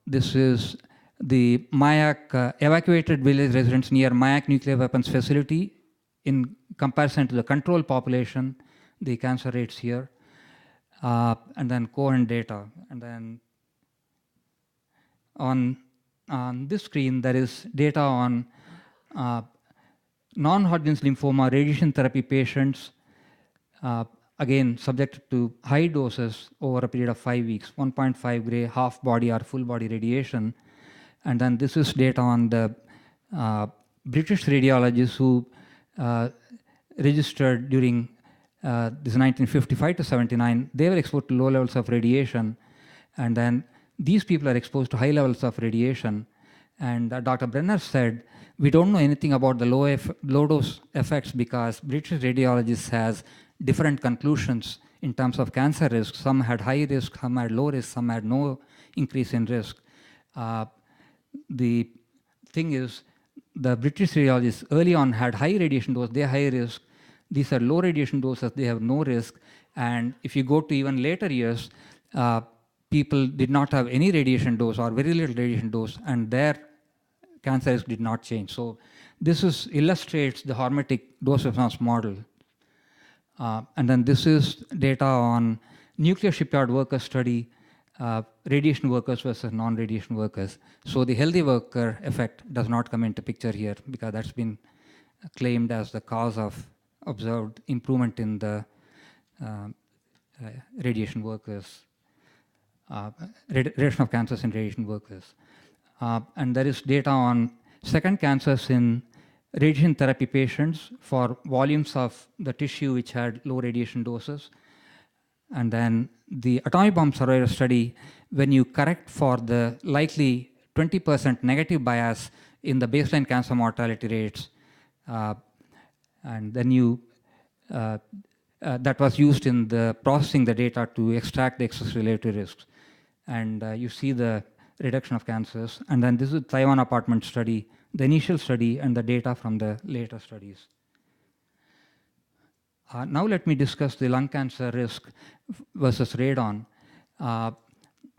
This is the Mayak evacuated village residents near Mayak nuclear weapons facility in comparison to the control population, the cancer rates here, and then Cohen data. And then on this screen, there is data on non-Hodgkin's lymphoma radiation therapy patients, again, subjected to high doses over a period of 5 weeks, 1.5 gray, half body or full body radiation. And then this is data on the British radiologists who registered during this 1955 to 79. They were exposed to low levels of radiation. And then these people are exposed to high levels of radiation. And Dr. Brenner said, we don't know anything about the low dose effects because British radiologists has different conclusions in terms of cancer risk. Some had high risk, some had low risk, some had no increase in risk. The thing is, the British radiologists early on had high radiation dose, they are high risk. These are low radiation doses, they have no risk. And if you go to even later years, people did not have any radiation dose or very little radiation dose, and their cancer risk did not change. So this illustrates the hormetic dose response model. And then this is data on nuclear shipyard worker study, radiation workers versus non-radiation workers. So the healthy worker effect does not come into picture here because that's been claimed as the cause of observed improvement in the radiation workers, reduction of cancers in radiation workers. And there is data on second cancers in radiation therapy patients for volumes of the tissue which had low radiation doses. And then the atomic bomb survivor study, when you correct for the likely 20% negative bias in the baseline cancer mortality rates, and then you that was used in the processing the data to extract the excess relative risks. And you see the reduction of cancers. And then this is Taiwan apartment study, the initial study and the data from the later studies. Now let me discuss the lung cancer risk versus radon.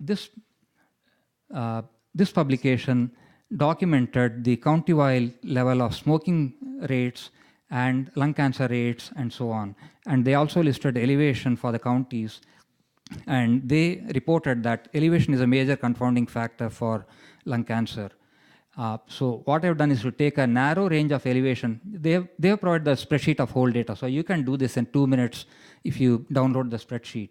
This publication documented the county-wide level of smoking rates and lung cancer rates and so on. And they also listed elevation for the counties. And they reported that elevation is a major confounding factor for lung cancer. So what I've done is to take a narrow range of elevation. They have provided the spreadsheet of whole data. So you can do this in 2 minutes if you download the spreadsheet.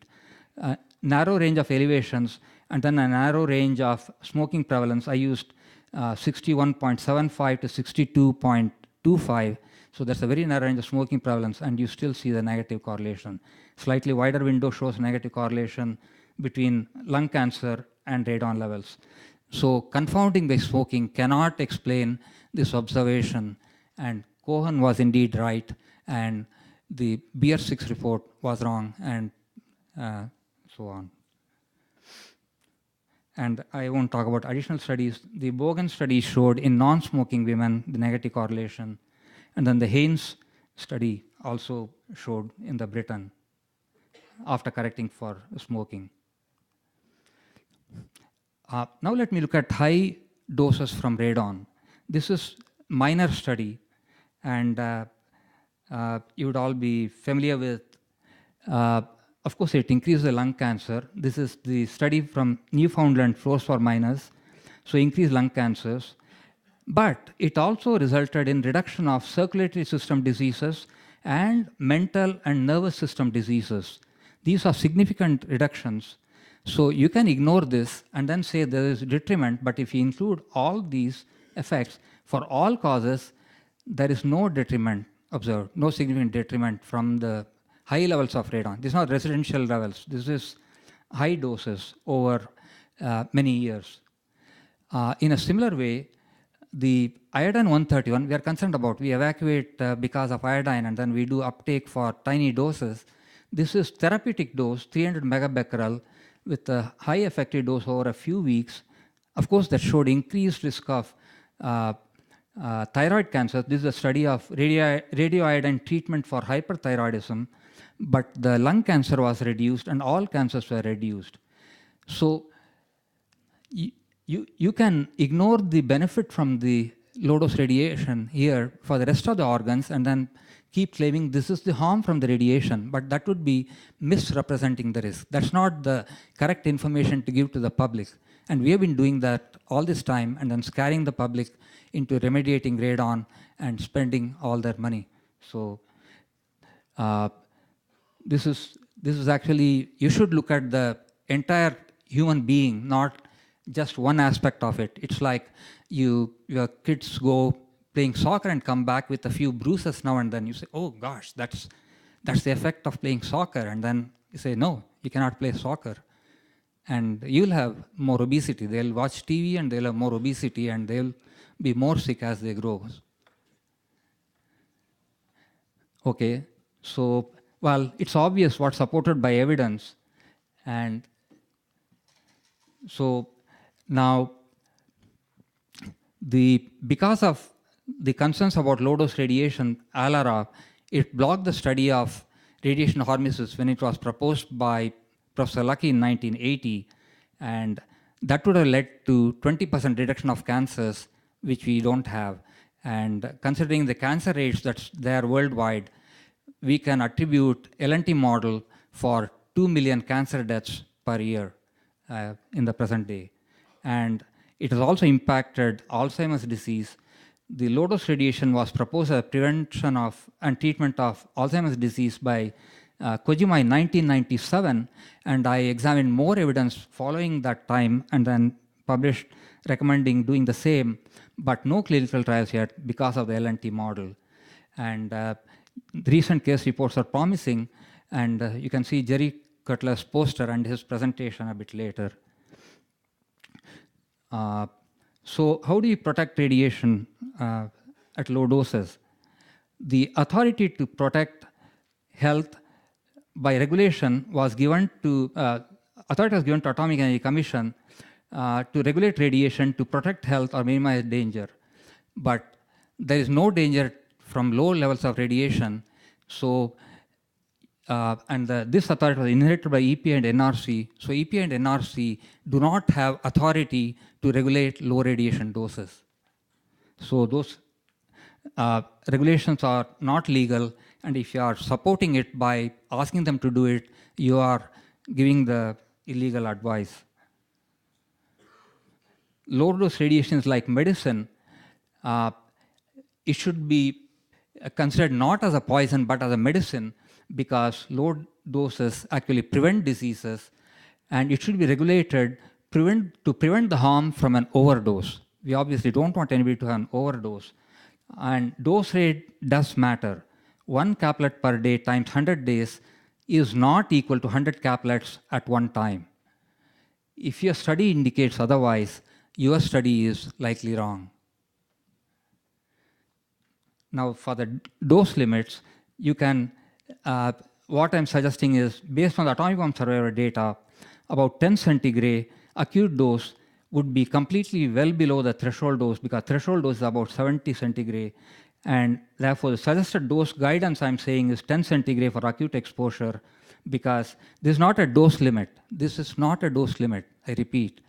Narrow range of elevations and then a narrow range of smoking prevalence. I used 61.75 to 62.25. So that's a very narrow range of smoking prevalence, and you still see the negative correlation. Slightly wider window shows negative correlation between lung cancer and radon levels. So confounding by smoking cannot explain this observation, and Cohen was indeed right, and the BR6 report was wrong, and so on. And I won't talk about additional studies. The Bogan study showed in non-smoking women the negative correlation. And then the Haynes study also showed in the Britain after correcting for smoking. Now let me look at high doses from radon. This is minor study, and you would all be familiar with, of course, it increases the lung cancer. This is the study from Newfoundland, floors for minors. So increased lung cancers. But it also resulted in reduction of circulatory system diseases and mental and nervous system diseases. These are significant reductions. So you can ignore this and then say there is detriment, but if you include all these effects for all causes, there is no detriment observed, no significant detriment from the high levels of radon. These are not residential levels. This is high doses over many years. In a similar way, the iodine 131, we are concerned about. We evacuate because of iodine, and then we do uptake for tiny doses. This is therapeutic dose, 300 megabecquerel, with a high effective dose over a few weeks. Of course, that showed increased risk of thyroid cancer. This is a study of radioiodine treatment for hyperthyroidism, but the lung cancer was reduced and all cancers were reduced. So you can ignore the benefit from the low-dose radiation here for the rest of the organs and then keep claiming this is the harm from the radiation, but that would be misrepresenting the risk. That's not the correct information to give to the public. And we have been doing that all this time and then scaring the public into remediating radon and spending all their money. So this is actually, you should look at the entire human being, not just one aspect of it. It's like your kids go playing soccer and come back with a few bruises now and then. You say, oh gosh, that's the effect of playing soccer. And then you say, no, you cannot play soccer. And you'll have more obesity. They'll watch TV and they'll have more obesity and they'll be more sick as they grow. Okay, so, well, it's obvious what's supported by evidence. And so now, because of the concerns about low-dose radiation, ALARA, it blocked the study of radiation hormesis when it was proposed by Professor Lucky in 1980, and that would have led to 20% reduction of cancers, which we don't have. And considering the cancer rates that's there worldwide, we can attribute LNT model for 2 million cancer deaths per year in the present day. And it has also impacted Alzheimer's disease. The low-dose radiation was proposed as prevention of and treatment of Alzheimer's disease by Kojima in 1997, and I examined more evidence following that time and then published recommending doing the same, but no clinical trials yet because of the LNT model. And the recent case reports are promising, and you can see Jerry Cutler's poster and his presentation a bit later. So how do you protect radiation at low doses? The authority to protect health by regulation was given to, authority was given to Atomic Energy Commission to regulate radiation to protect health or minimize danger. But there is no danger from low levels of radiation. So, this authority was inherited by EPA and NRC. So EPA and NRC do not have authority to regulate low radiation doses. So those regulations are not legal, and if you are supporting it by asking them to do it, you are giving the illegal advice. Low dose radiation is like medicine. It should be considered not as a poison but as a medicine, because low doses actually prevent diseases, and it should be regulated to prevent the harm from an overdose. We obviously don't want anybody to have an overdose. And dose rate does matter. 1 caplet per day times 100 days is not equal to 100 caplets at one time. If your study indicates otherwise, your study is likely wrong. Now, for the dose limits, you can, what I'm suggesting is, based on the atomic bomb survivor data, about 10 centigrade acute dose would be completely well below the threshold dose, because threshold dose is about 70 centigrade. And therefore, the suggested dose guidance I'm saying is 10 centigrade for acute exposure, because this is not a dose limit. This is not a dose limit, I repeat.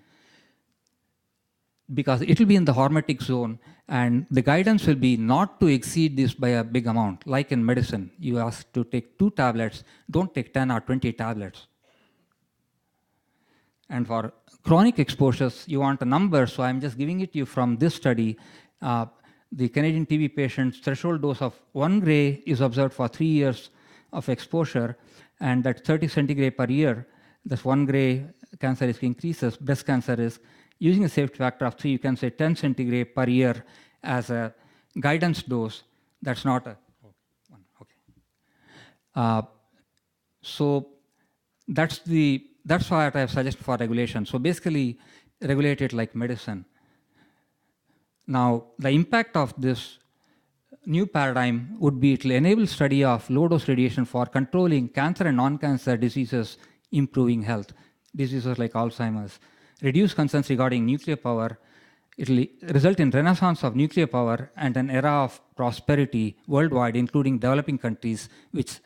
Because it will be in the hormetic zone, and the guidance will be not to exceed this by a big amount. Like in medicine, you ask to take 2 tablets, don't take 10 or 20 tablets. And for chronic exposures, you want a number, so I'm just giving it to you from this study. The Canadian TB patient's threshold dose of 1 gray is observed for 3 years of exposure, and that 30 centigrade per year, this 1 gray cancer risk increases, breast cancer risk. Using a safety factor of 3, you can say 10 centigrade per year as a guidance dose. That's not a, okay. So that's what I have suggested for regulation. So basically, regulate it like medicine. Now, the impact of this new paradigm would be it will enable study of low-dose radiation for controlling cancer and non-cancer diseases, improving health, diseases like Alzheimer's, reduce concerns regarding nuclear power. It will result in renaissance of nuclear power and an era of prosperity worldwide, including developing countries which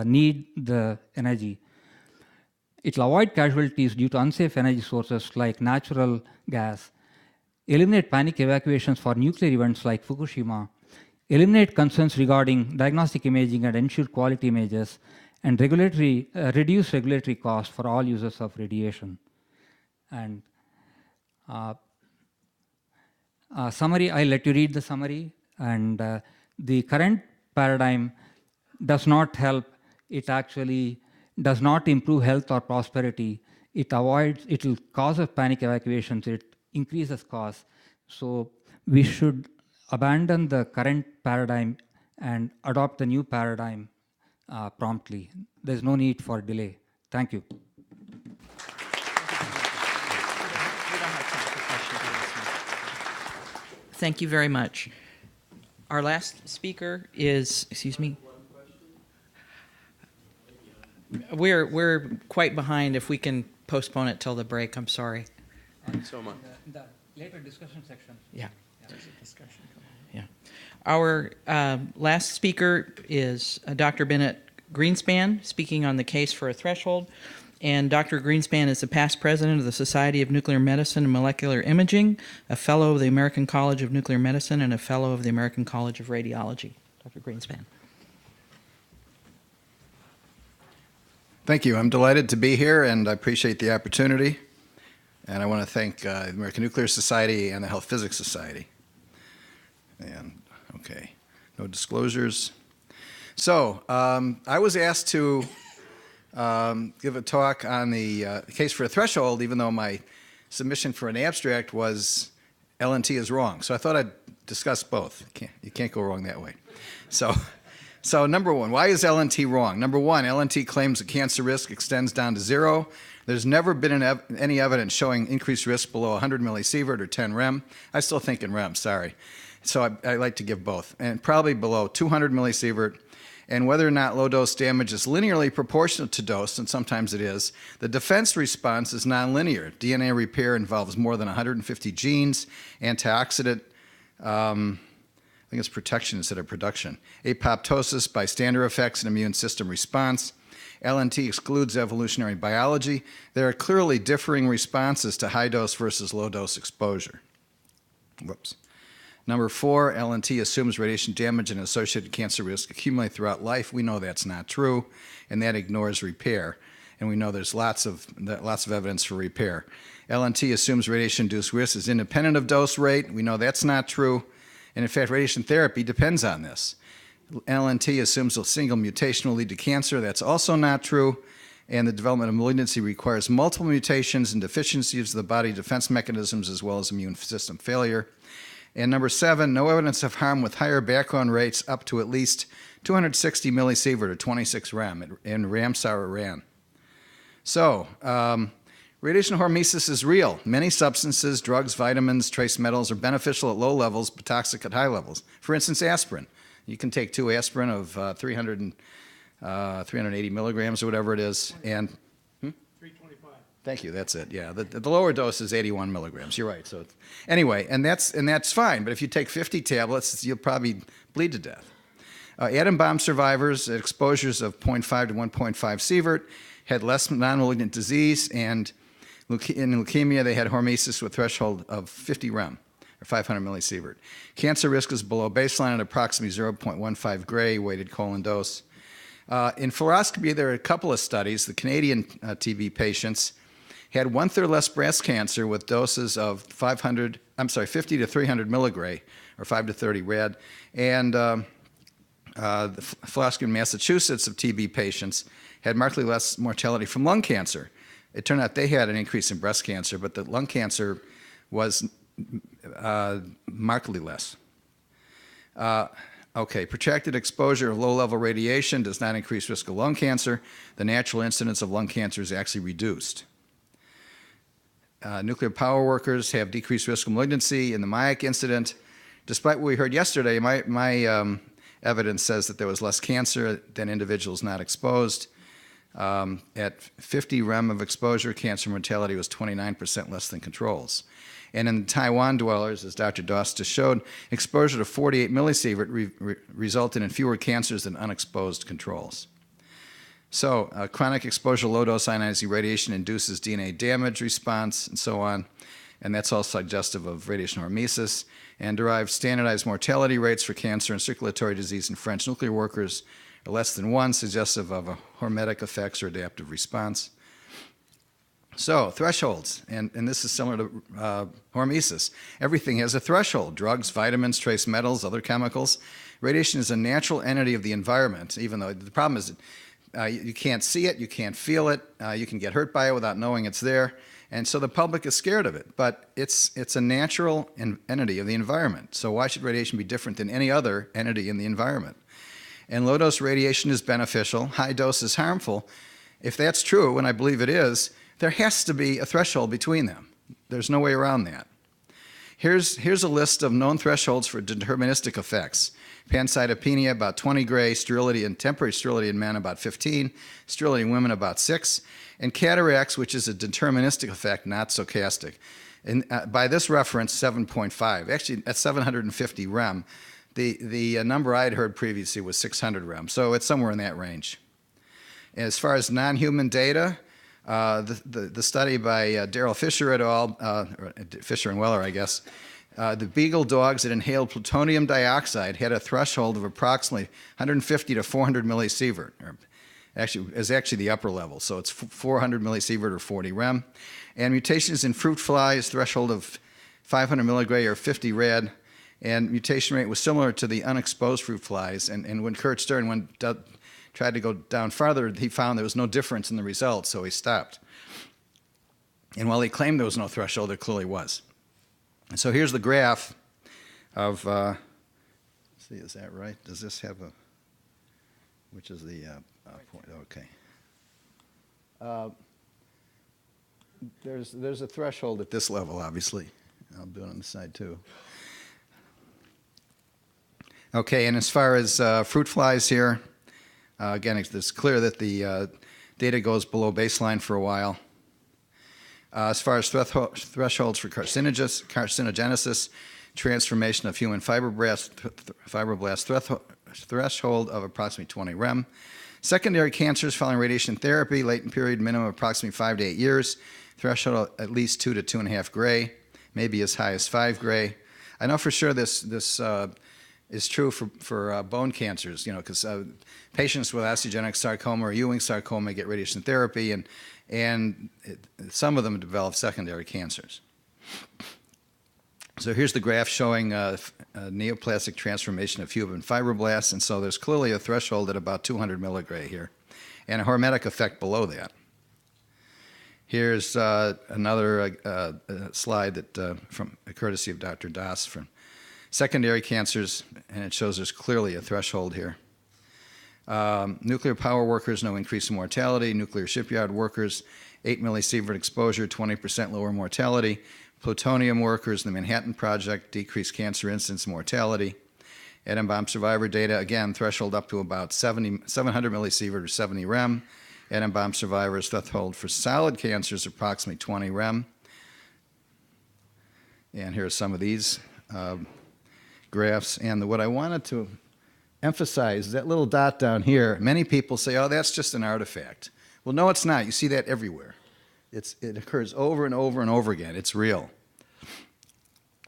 need the energy. It will avoid casualties due to unsafe energy sources like natural gas, eliminate panic evacuations for nuclear events like Fukushima, eliminate concerns regarding diagnostic imaging and ensure quality images, and reduce regulatory costs for all users of radiation. And summary, I'll let you read the summary. And the current paradigm does not help. It actually does not improve health or prosperity. It will cause panic evacuations. It increases costs. So we should abandon the current paradigm and adopt the new paradigm promptly. There's no need for delay. Thank you. Thank you very much. Our last speaker is, excuse me. We're quite behind. If we can postpone it till the break, I'm sorry. So much. The later discussion section. Yeah. Yeah. Our last speaker is Dr. Bennett Greenspan, speaking on the case for a threshold. And Dr. Greenspan is the past president of the Society of Nuclear Medicine and Molecular Imaging, a fellow of the American College of Nuclear Medicine, and a fellow of the American College of Radiology. Dr. Greenspan. Thank you. I'm delighted to be here, and I appreciate the opportunity. And I want to thank the American Nuclear Society and the Health Physics Society. And, okay, no disclosures. So, I was asked to give a talk on the case for a threshold, even though my submission for an abstract was LNT is wrong. So I thought I'd discuss both. You can't go wrong that way. So number one, why is LNT wrong? Number one, LNT claims the cancer risk extends down to 0. There's never been any evidence showing increased risk below 100 millisievert or 10 rem. I still think in rem, sorry. So I like to give both. And probably below 200 millisievert. And whether or not low-dose damage is linearly proportional to dose, and sometimes it is, the defense response is nonlinear. DNA repair involves more than 150 genes, antioxidant, I think it's protection instead of production, apoptosis, bystander effects, and immune system response. LNT excludes evolutionary biology. There are clearly differing responses to high-dose versus low-dose exposure. Whoops. Number 4, LNT assumes radiation damage and associated cancer risk accumulate throughout life. We know that's not true, and that ignores repair. And we know there's lots of evidence for repair. LNT assumes radiation-induced risk is independent of dose rate. We know that's not true. And in fact, radiation therapy depends on this. LNT assumes a single mutation will lead to cancer. That's also not true. And the development of malignancy requires multiple mutations and deficiencies of the body defense mechanisms as well as immune system failure. And number 7, no evidence of harm with higher background rates up to at least 260 millisievert or 26 rem in Ramsar or RAN. So, radiation hormesis is real. Many substances, drugs, vitamins, trace metals are beneficial at low levels but toxic at high levels. For instance, aspirin. You can take 2 aspirin of 380 milligrams or whatever it is, and 325. Thank you. That's it. Yeah, the lower dose is 81 milligrams. You're right. So anyway, and that's fine. But if you take 50 tablets, you'll probably bleed to death. Atom bomb survivors at exposures of 0.5 to 1.5 sievert had less non-malignant disease, and in leukemia they had hormesis with threshold of 50 rem or 500 millisievert. Cancer risk is below baseline at approximately 0.15 gray weighted colon dose. In fluoroscopy, there are a couple of studies. The Canadian TB patients had 1/3 less breast cancer with doses of 50 to 300 milligray or 5 to 30 rad. And the philosophy in Massachusetts of TB patients had markedly less mortality from lung cancer. It turned out they had an increase in breast cancer, but the lung cancer was markedly less. Okay, protracted exposure of low-level radiation does not increase risk of lung cancer. The natural incidence of lung cancer is actually reduced. Nuclear power workers have decreased risk of malignancy in the MIAC incident. Despite what we heard yesterday, my evidence says that there was less cancer than individuals not exposed. At 50 rem of exposure, cancer mortality was 29% less than controls. And in the Taiwan dwellers, as Dr. Dose just showed, exposure to 48 millisievert resulted in fewer cancers than unexposed controls. So chronic exposure to low-dose ionizing radiation induces DNA damage response and so on, and that's all suggestive of radiation hormesis, and derived standardized mortality rates for cancer and circulatory disease in French nuclear workers are less than 1, suggestive of a hormetic effects or adaptive response. So, thresholds, and this is similar to hormesis. Everything has a threshold: drugs, vitamins, trace metals, other chemicals. Radiation is a natural entity of the environment, even though the problem is you can't see it, you can't feel it, you can get hurt by it without knowing it's there, and so the public is scared of it. But it's a natural entity of the environment, so why should radiation be different than any other entity in the environment? And low-dose radiation is beneficial, high dose is harmful. If that's true, and I believe it is, there has to be a threshold between them. There's no way around that. Here's a list of known thresholds for deterministic effects. Pancytopenia, about 20 gray, sterility and temporary sterility in men, about 15, sterility in women, about 6, and cataracts, which is a deterministic effect, not stochastic. And by this reference, 7.5. Actually, at 750 rem, the number I'd heard previously was 600 rem, so it's somewhere in that range. As far as non-human data, the study by Daryl Fisher et al., Fisher and Weller, I guess, the beagle dogs that inhaled plutonium dioxide had a threshold of approximately 150 to 400 millisievert. Is actually the upper level, so it's 400 millisievert or 40 rem. And mutations in fruit flies, threshold of 500 milligray or 50 rad, and mutation rate was similar to the unexposed fruit flies. And when Kurt Stern tried to go down farther, he found there was no difference in the results, so he stopped. And while he claimed there was no threshold, there clearly was. And so here's the graph of, let's see, is that right? Does this have a, which is the point? Okay. There's a threshold at this level, obviously. I'll do it on the side too. Okay, and as far as fruit flies here, again, it's clear that the data goes below baseline for a while. As far as thresholds for carcinogenesis, transformation of human fibroblast threshold of approximately 20 rem. Secondary cancers following radiation therapy, latent period minimum approximately 5 to 8 years, threshold at least 2 to 2.5 gray, maybe as high as 5 gray. I know for sure this is true for bone cancers, because patients with osteogenic sarcoma or Ewing sarcoma get radiation therapy, and some of them develop secondary cancers. So here's the graph showing neoplastic transformation of human fibroblasts, and so there's clearly a threshold at about 200 milligray here, and a hormetic effect below that. Here's another slide that from a courtesy of Dr. Dose from secondary cancers, and it shows there's clearly a threshold here. Nuclear power workers, no increase in mortality. Nuclear shipyard workers, 8 millisievert exposure, 20% lower mortality. Plutonium workers in the Manhattan Project, decreased cancer incidence and mortality. Atom bomb survivor data, again, threshold up to about 700 millisievert or 70 rem. Atom bomb survivors threshold for solid cancers, approximately 20 rem. And here are some of these graphs. And what I wanted to emphasize is that little dot down here. Many people say, oh, that's just an artifact. Well, no, it's not. You see that everywhere. It occurs over and over and over again. It's real.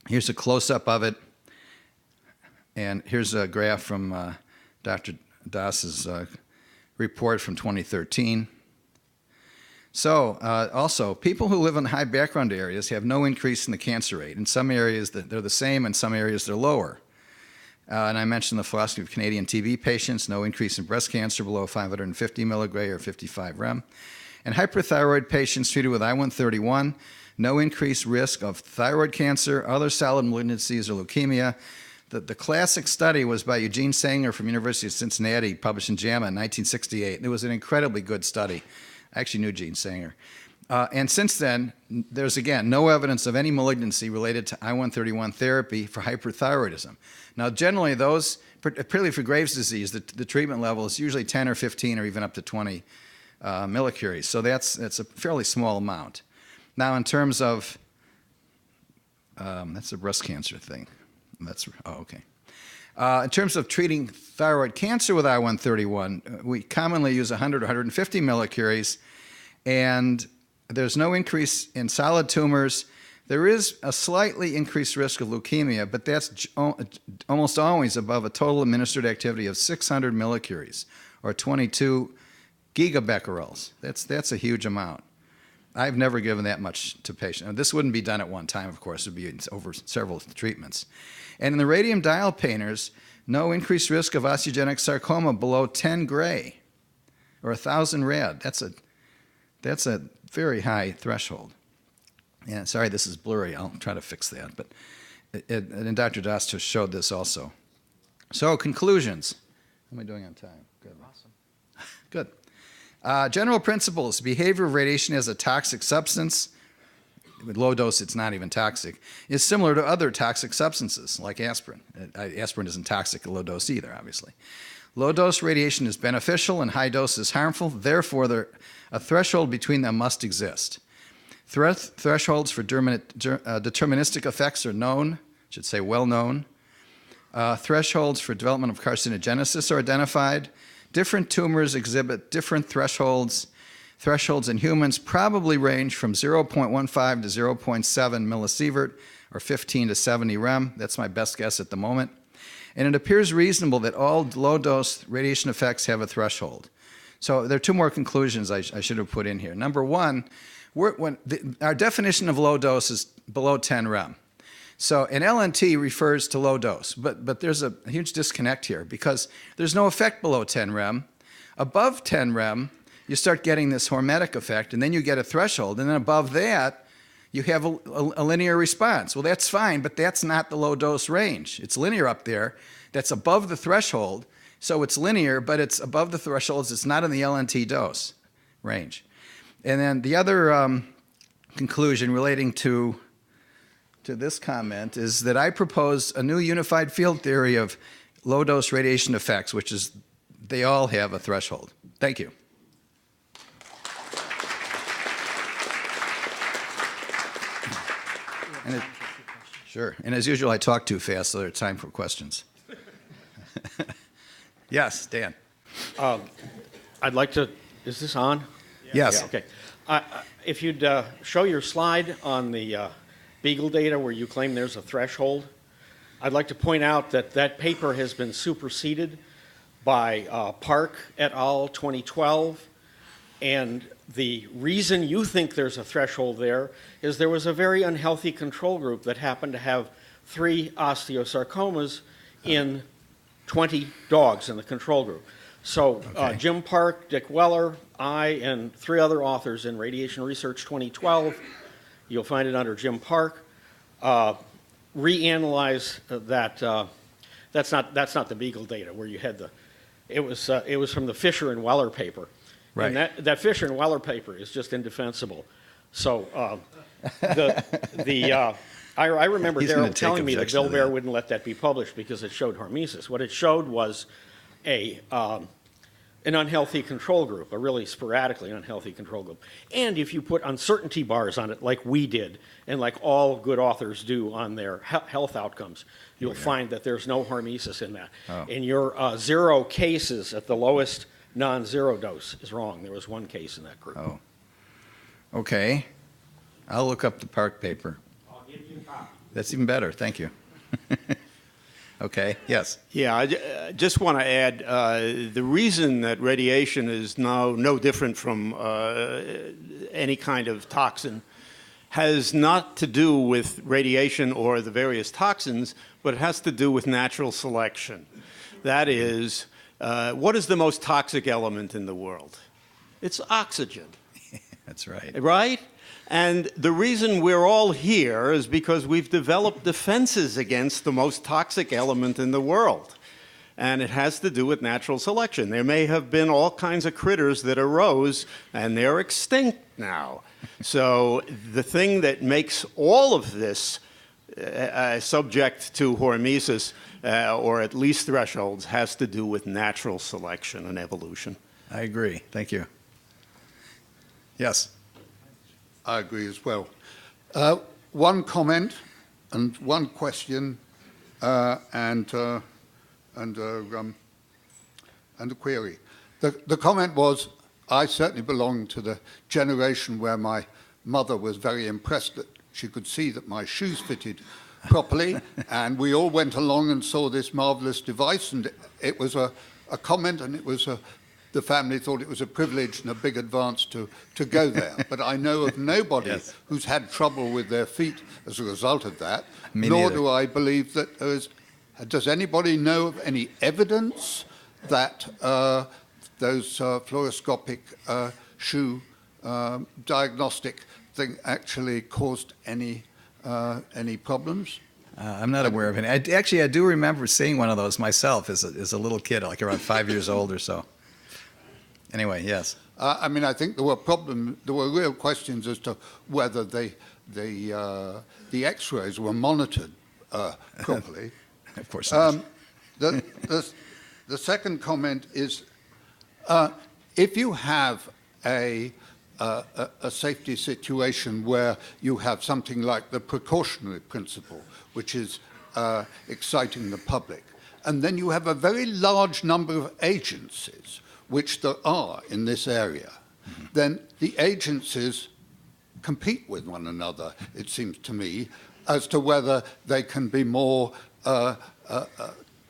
Here's a close-up of it. And here's a graph from Dr. Dose's report from 2013. So also, people who live in high background areas have no increase in the cancer rate. In some areas, they're the same. In some areas, they're lower. And I mentioned the philosophy of Canadian TB patients, no increase in breast cancer below 550 milligray or 55 rem. And hyperthyroid patients treated with I-131, no increased risk of thyroid cancer, other solid malignancies, or leukemia. The classic study was by Eugene Sanger from University of Cincinnati, published in JAMA in 1968. It was an incredibly good study. I actually knew Gene Sanger. And since then, there's, again, no evidence of any malignancy related to I-131 therapy for hyperthyroidism. Now, generally, those, particularly for Graves' disease, the treatment level is usually 10 or 15 or even up to 20 millicuries. So that's a fairly small amount. Now, in terms of, that's a breast cancer thing. Okay. In terms of treating thyroid cancer with I-131, we commonly use 100 or 150 millicuries, and there's no increase in solid tumors. There is a slightly increased risk of leukemia, but that's almost always above a total administered activity of 600 millicuries, or 22 gigabecquerels. That's a huge amount. I've never given that much to patients. Now, this wouldn't be done at one time, of course. It would be over several treatments. And in the radium dial painters, no increased risk of osteogenic sarcoma below 10 gray or 1,000 rad. That's a very high threshold. Yeah, sorry, this is blurry. I'll try to fix that. But and Dr. Das just showed this also. So conclusions. How am I doing on time? Good. Awesome. Good. General principles. Behavior of radiation as a toxic substance. With low dose, it's not even toxic, is similar to other toxic substances like aspirin. Aspirin isn't toxic at low dose either, obviously. Low dose radiation is beneficial and high dose is harmful. Therefore, a threshold between them must exist. Thresholds for deterministic effects are known, I should say well known. Thresholds for development of carcinogenesis are identified. Different tumors exhibit different thresholds. Thresholds in humans probably range from 0.15 to 0.7 millisievert, or 15 to 70 rem. That's my best guess at the moment. And it appears reasonable that all low-dose radiation effects have a threshold. So there are two more conclusions I should have put in here. Number one, our definition of low dose is below 10 rem. So an LNT refers to low dose, but there's a huge disconnect here because there's no effect below 10 rem. Above 10 rem, you start getting this hormetic effect, and then you get a threshold, and then above that, you have a linear response. Well, that's fine, but that's not the low-dose range. It's linear up there. That's above the threshold, so it's linear, but it's above the thresholds. It's not in the LNT dose range. And then the other conclusion relating to this comment is that I propose a new unified field theory of low-dose radiation effects, which is they all have a threshold. Thank you. Sure. And as usual, I talk too fast, so there's time for questions. Yes, Dan. I'd like to, is this on? Yes. Yeah, okay. If you'd show your slide on the Beagle data where you claim there's a threshold, I'd like to point out that that paper has been superseded by Park et al. 2012, and the reason you think there's a threshold there is there was a very unhealthy control group that happened to have 3 osteosarcomas in 20 dogs in the control group. So Jim Park, Dick Weller, I, and 3 other authors in Radiation Research 2012, you'll find it under Jim Park, reanalyze that. That's not the Beagle data where you had it was from the Fisher and Weller paper. Right. And that Fisher and Weller paper is just indefensible. So I remember Darrell telling me that Bill Baer wouldn't let that be published because it showed hormesis. What it showed was an unhealthy control group, a really sporadically unhealthy control group. And if you put uncertainty bars on it like we did and like all good authors do on their health outcomes, you'll find that there's no hormesis in that. Oh. And your 0 cases at the lowest non-zero dose is wrong. There was 1 case in that group. Oh. Okay. I'll look up the Park paper. I'll give you a copy. That's even better. Thank you. Okay, yes. Yeah, I just want to add, the reason that radiation is now no different from any kind of toxin has not to do with radiation or the various toxins, but it has to do with natural selection. That is, what is the most toxic element in the world? It's oxygen. That's right. Right? And the reason we're all here is because we've developed defenses against the most toxic element in the world. And it has to do with natural selection. There may have been all kinds of critters that arose, and they're extinct now. So the thing that makes all of this subject to hormesis, or at least thresholds, has to do with natural selection and evolution. I agree. Thank you. Yes. I agree as well. One comment and one question and a query. The comment was, I certainly belong to the generation where my mother was very impressed that she could see that my shoes fitted properly, and we all went along and saw this marvelous device, and it was a comment, and it was the family thought it was a privilege and a big advance to go there. But I know of nobody Yes. who's had trouble with their feet as a result of that, Me nor neither. do I believe that there is. Does anybody know of any evidence that those fluoroscopic shoe diagnostic thing actually caused any problems? I'm not aware of any. Actually, I do remember seeing one of those myself as a little kid, like around 5 years old or so. Anyway, yes. I mean, I think there were real questions as to whether the X-rays were monitored properly. Of course not. The second comment is, if you have a safety situation where you have something like the precautionary principle, which is exciting the public, and then you have a very large number of agencies, which there are in this area, then the agencies compete with one another, it seems to me, as to whether they can be more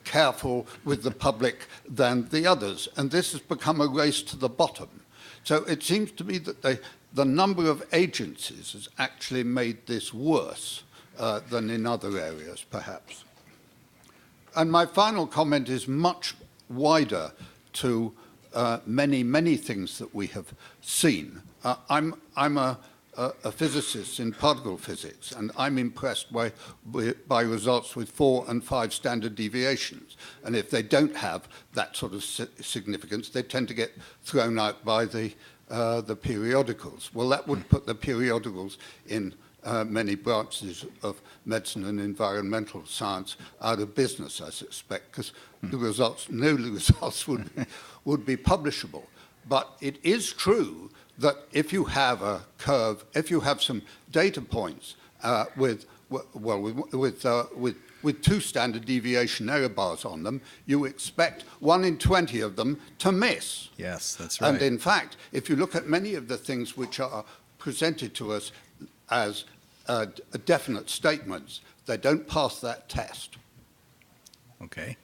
careful with the public than the others. And this has become a race to the bottom. So it seems to me that the number of agencies has actually made this worse than in other areas, perhaps. And my final comment is much wider to many things that we have seen. I'm a physicist in particle physics, and I'm impressed by results with 4 and 5 standard deviations. And if they don't have that sort of significance, they tend to get thrown out by the periodicals. Well, that would put the periodicals in many branches of medicine and environmental science out of business, I suspect, because no results would be publishable. But it is true that if you have a curve, if you have some data points with 2 standard deviation error bars on them, you expect 1 in 20 of them to miss. Yes, that's right. And in fact, if you look at many of the things which are presented to us as definite statements, they don't pass that test. Okay.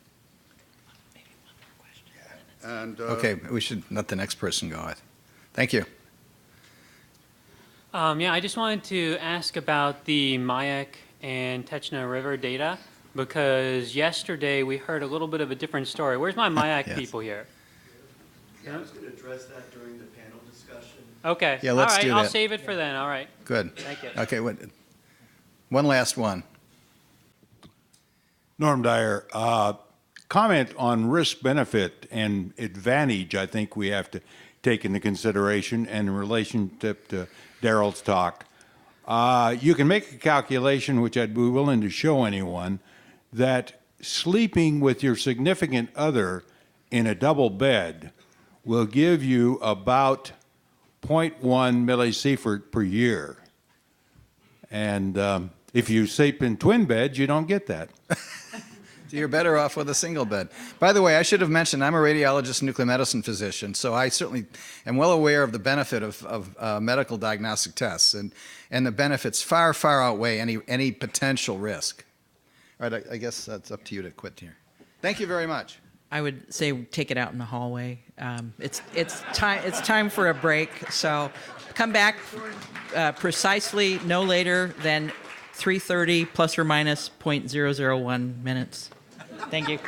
And, Okay, we should let the next person go. Thank you. Yeah, I just wanted to ask about the Mayak and Techna River data, because yesterday we heard a little bit of a different story. Where's my Mayak Yes. people here? Yeah, I was going to address that during the panel discussion. Okay. Yeah, let's All right, do I'll that. save it for then. All right. Good. Thank you. Okay, one last one. Norm Dyer, comment on risk benefit and advantage I think we have to take into consideration and in relationship to Darrell's talk. You can make a calculation, which I'd be willing to show anyone, that sleeping with your significant other in a double bed will give you about 0.1 millisievert per year. And if you sleep in twin beds, you don't get that. So you're better off with a single bed. By the way, I should have mentioned I'm a radiologist and nuclear medicine physician, so I certainly am well aware of the benefit of medical diagnostic tests, and the benefits far outweigh any potential risk. All right, I guess that's up to you to quit here. Thank you very much. I would say take it out in the hallway. It's time for a break. So come back precisely no later than 3:30 plus or minus .001 minutes. Thank you.